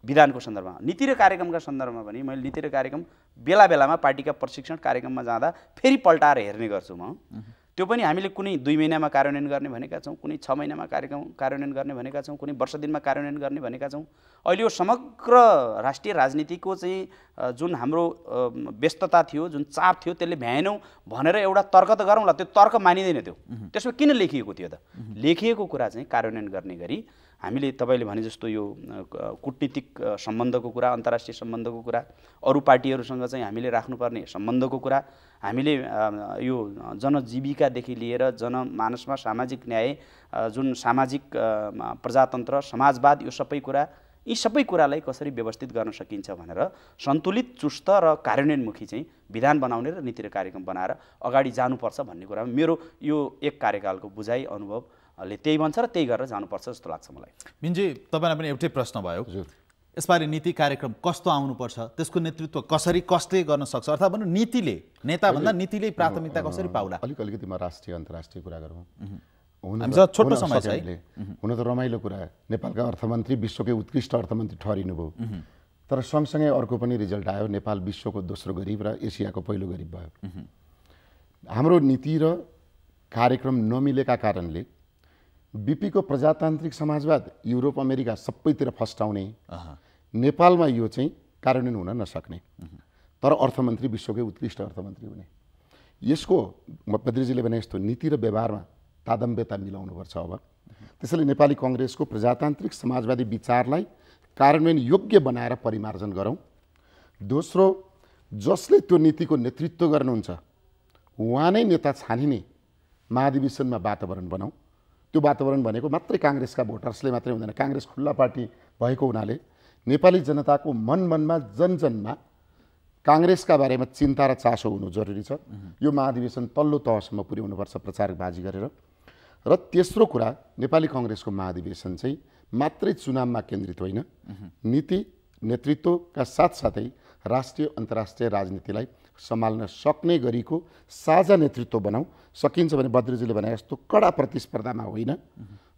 [SPEAKER 3] विधानको सन्दर्भमा। नीति र कार्यक्रमका सन्दर्भमा पनि मैले नीति र कार्यक्रम बेला बेलामा पार्टीका प्रशिक्षण कार्यक्रममा जाँदा फेरि पल्टाएर हेर्ने गर्छु म। त्यो पनि हामीले कुनै 2 महिनामा कार्यान्वयन गर्ने भनेका छौँ, कुनै 6 महिनामा कार्यान्वयन गर्ने भनेका छौँ, कुनै वर्ष दिनमा कार्यान्वयन गर्ने भनेका छौँ। अहिले यो समग्र राष्ट्रिय राजनीतिको चाहिँ जुन हाम्रो व्यस्तता थियो, जुन चाप थियो, त्यसले भ्याएनौँ भनेर एउटा तर्क त गरौँला, त्यो तर्क मानिँदैन। त्यसमा किन लेखिएको थियो त? लेखिएको कुरा चाहिँ कार्यान्वयन गर्ने गरी हामीले तपाईँले भने जस्तो यो कूटनीतिक सम्बन्धको कुरा, अन्तर्राष्ट्रिय सम्बन्धको कुरा, अरू पार्टीहरूसँग चाहिँ हामीले राख्नुपर्ने सम्बन्धको कुरा, हामीले यो जनजीविकादेखि लिएर जनमानसमा सामाजिक न्याय, जुन सामाजिक प्रजातन्त्र, समाजवाद, यो सबै कुरा, यी सबै कुरालाई कसरी व्यवस्थित गर्न सकिन्छ भनेर सन्तुलित, चुस्त र कार्यान्वयनमुखी चाहिँ विधान बनाउने र नीति र कार्यक्रम बनाएर अगाडि जानुपर्छ भन्ने कुरामा मेरो यो एक कार्यकालको बुझाइ, अनुभवले त्यही भन्छ र त्यही गरेर जानुपर्छ जस्तो लाग्छ मलाई।
[SPEAKER 1] मिन्जी, तपाईँलाई पनि एउटै प्रश्न भयो, यसपालि नीति कार्यक्रम कस्तो आउनुपर्छ, त्यसको नेतृत्व कसरी कसले गर्न सक्छ, अर्थात् भनौँ नीतिले, नेताभन्दा नीतिले प्राथमिकता कसरी पाउला?
[SPEAKER 2] अलिकति म राष्ट्रिय अन्तर्राष्ट्रिय कुरा गरौँ।
[SPEAKER 1] हामीसँग छोटो समय छ है।
[SPEAKER 2] हुन त रमाइलो कुरा, नेपालका अर्थमन्त्री विश्वकै उत्कृष्ट अर्थमन्त्री ठहरिनुभयो, तर सँगसँगै अर्को पनि रिजल्ट आयो, नेपाल विश्वको दोस्रो गरिब र एसियाको पहिलो गरिब भयो। हाम्रो नीति र कार्यक्रम नमिलेका कारणले बिपीको प्रजातान्त्रिक समाजवाद युरोप अमेरिका सबैतिर फस्टाउने, नेपालमा यो चाहिँ कार्यान्वयन हुन नसक्ने, तर अर्थमन्त्री विश्वकै उत्कृष्ट अर्थमन्त्री हुने। यसको बद्रीजीले भने जस्तो नीति र व्यवहारमा तादम्यता मिलाउनुपर्छ। अब त्यसैले नेपाली कङ्ग्रेसको प्रजातान्त्रिक समाजवादी विचारलाई कार्यान्वयन योग्य बनाएर परिमार्जन गरौँ। दोस्रो, जसले त्यो नीतिको नेतृत्व गर्नुहुन्छ उहाँ नै नेता छानिने महाधिवेशनमा वातावरण बनाऊ। त्यो वातावरण भनेको मात्रै काङ्ग्रेसका भोटर्सले मात्रै हुँदैन, काङ्ग्रेस खुल्ला पार्टी भएको हुनाले नेपाली जनताको मनमा जनजनमा काङ्ग्रेसका बारेमा चिन्ता र चासो हुनु जरुरी छ। यो महाधिवेशन तल्लो तहसम्म पुर्याउनुपर्छ प्रचारबाजी गरेर। र तेस्रो कुरा, नेपाली कङ्ग्रेसको महाधिवेशन चाहिँ मात्रै चुनावमा केन्द्रित होइन, नीति नेतृत्वका साथसाथै राष्ट्रिय अन्तर्राष्ट्रिय राजनीतिलाई सम्हाल्न सक्ने गरीको साझा नेतृत्व बनाऊ। सकिन्छ भने बद्रीजीले भने जस्तो कडा प्रतिस्पर्धामा होइन,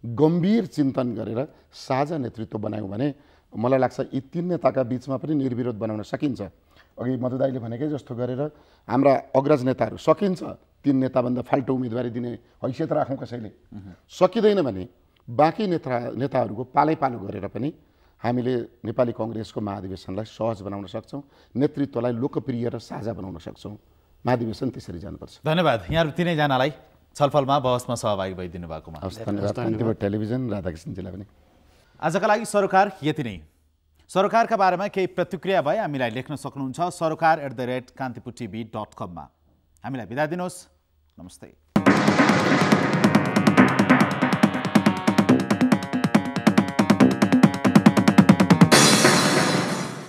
[SPEAKER 2] गम्भीर चिन्तन गरेर साझा नेतृत्व बनायौँ भने मलाई लाग्छ यी 3 नेताका बिचमा पनि निर्विरोध बनाउन सकिन्छ। अघि मधुदाईले भनेकै जस्तो गरेर हाम्रा अग्रज नेताहरू सकिन्छ 3 नेताभन्दा फाल्टो उम्मेदवारी दिने हैसियत राखौँ कसैले, सकिँदैन भने बाँकी नेताहरूको पालैपालो गरेर पनि हामीले नेपाली कङ्ग्रेसको महाधिवेशनलाई सहज बनाउन सक्छौँ, नेतृत्वलाई लोकप्रिय र साझा बनाउन सक्छौँ। महाधिवेशन त्यसरी जानुपर्छ।
[SPEAKER 1] धन्यवाद यहाँहरू तीनैजनालाई छलफलमा बहसमा सहभागी भइदिनु भएकोमा।
[SPEAKER 2] धन्यवाद टेलिभिजन राधाकृष्णजीलाई पनि।
[SPEAKER 1] आजका लागि सरोकार यति नै। सरोकारका बारेमा केही प्रतिक्रिया भए हामीलाई लेख्न सक्नुहुन्छ सरकार@kantipurtv.com मा। हामीलाई बिदा दिनुहोस्। नमस्ते।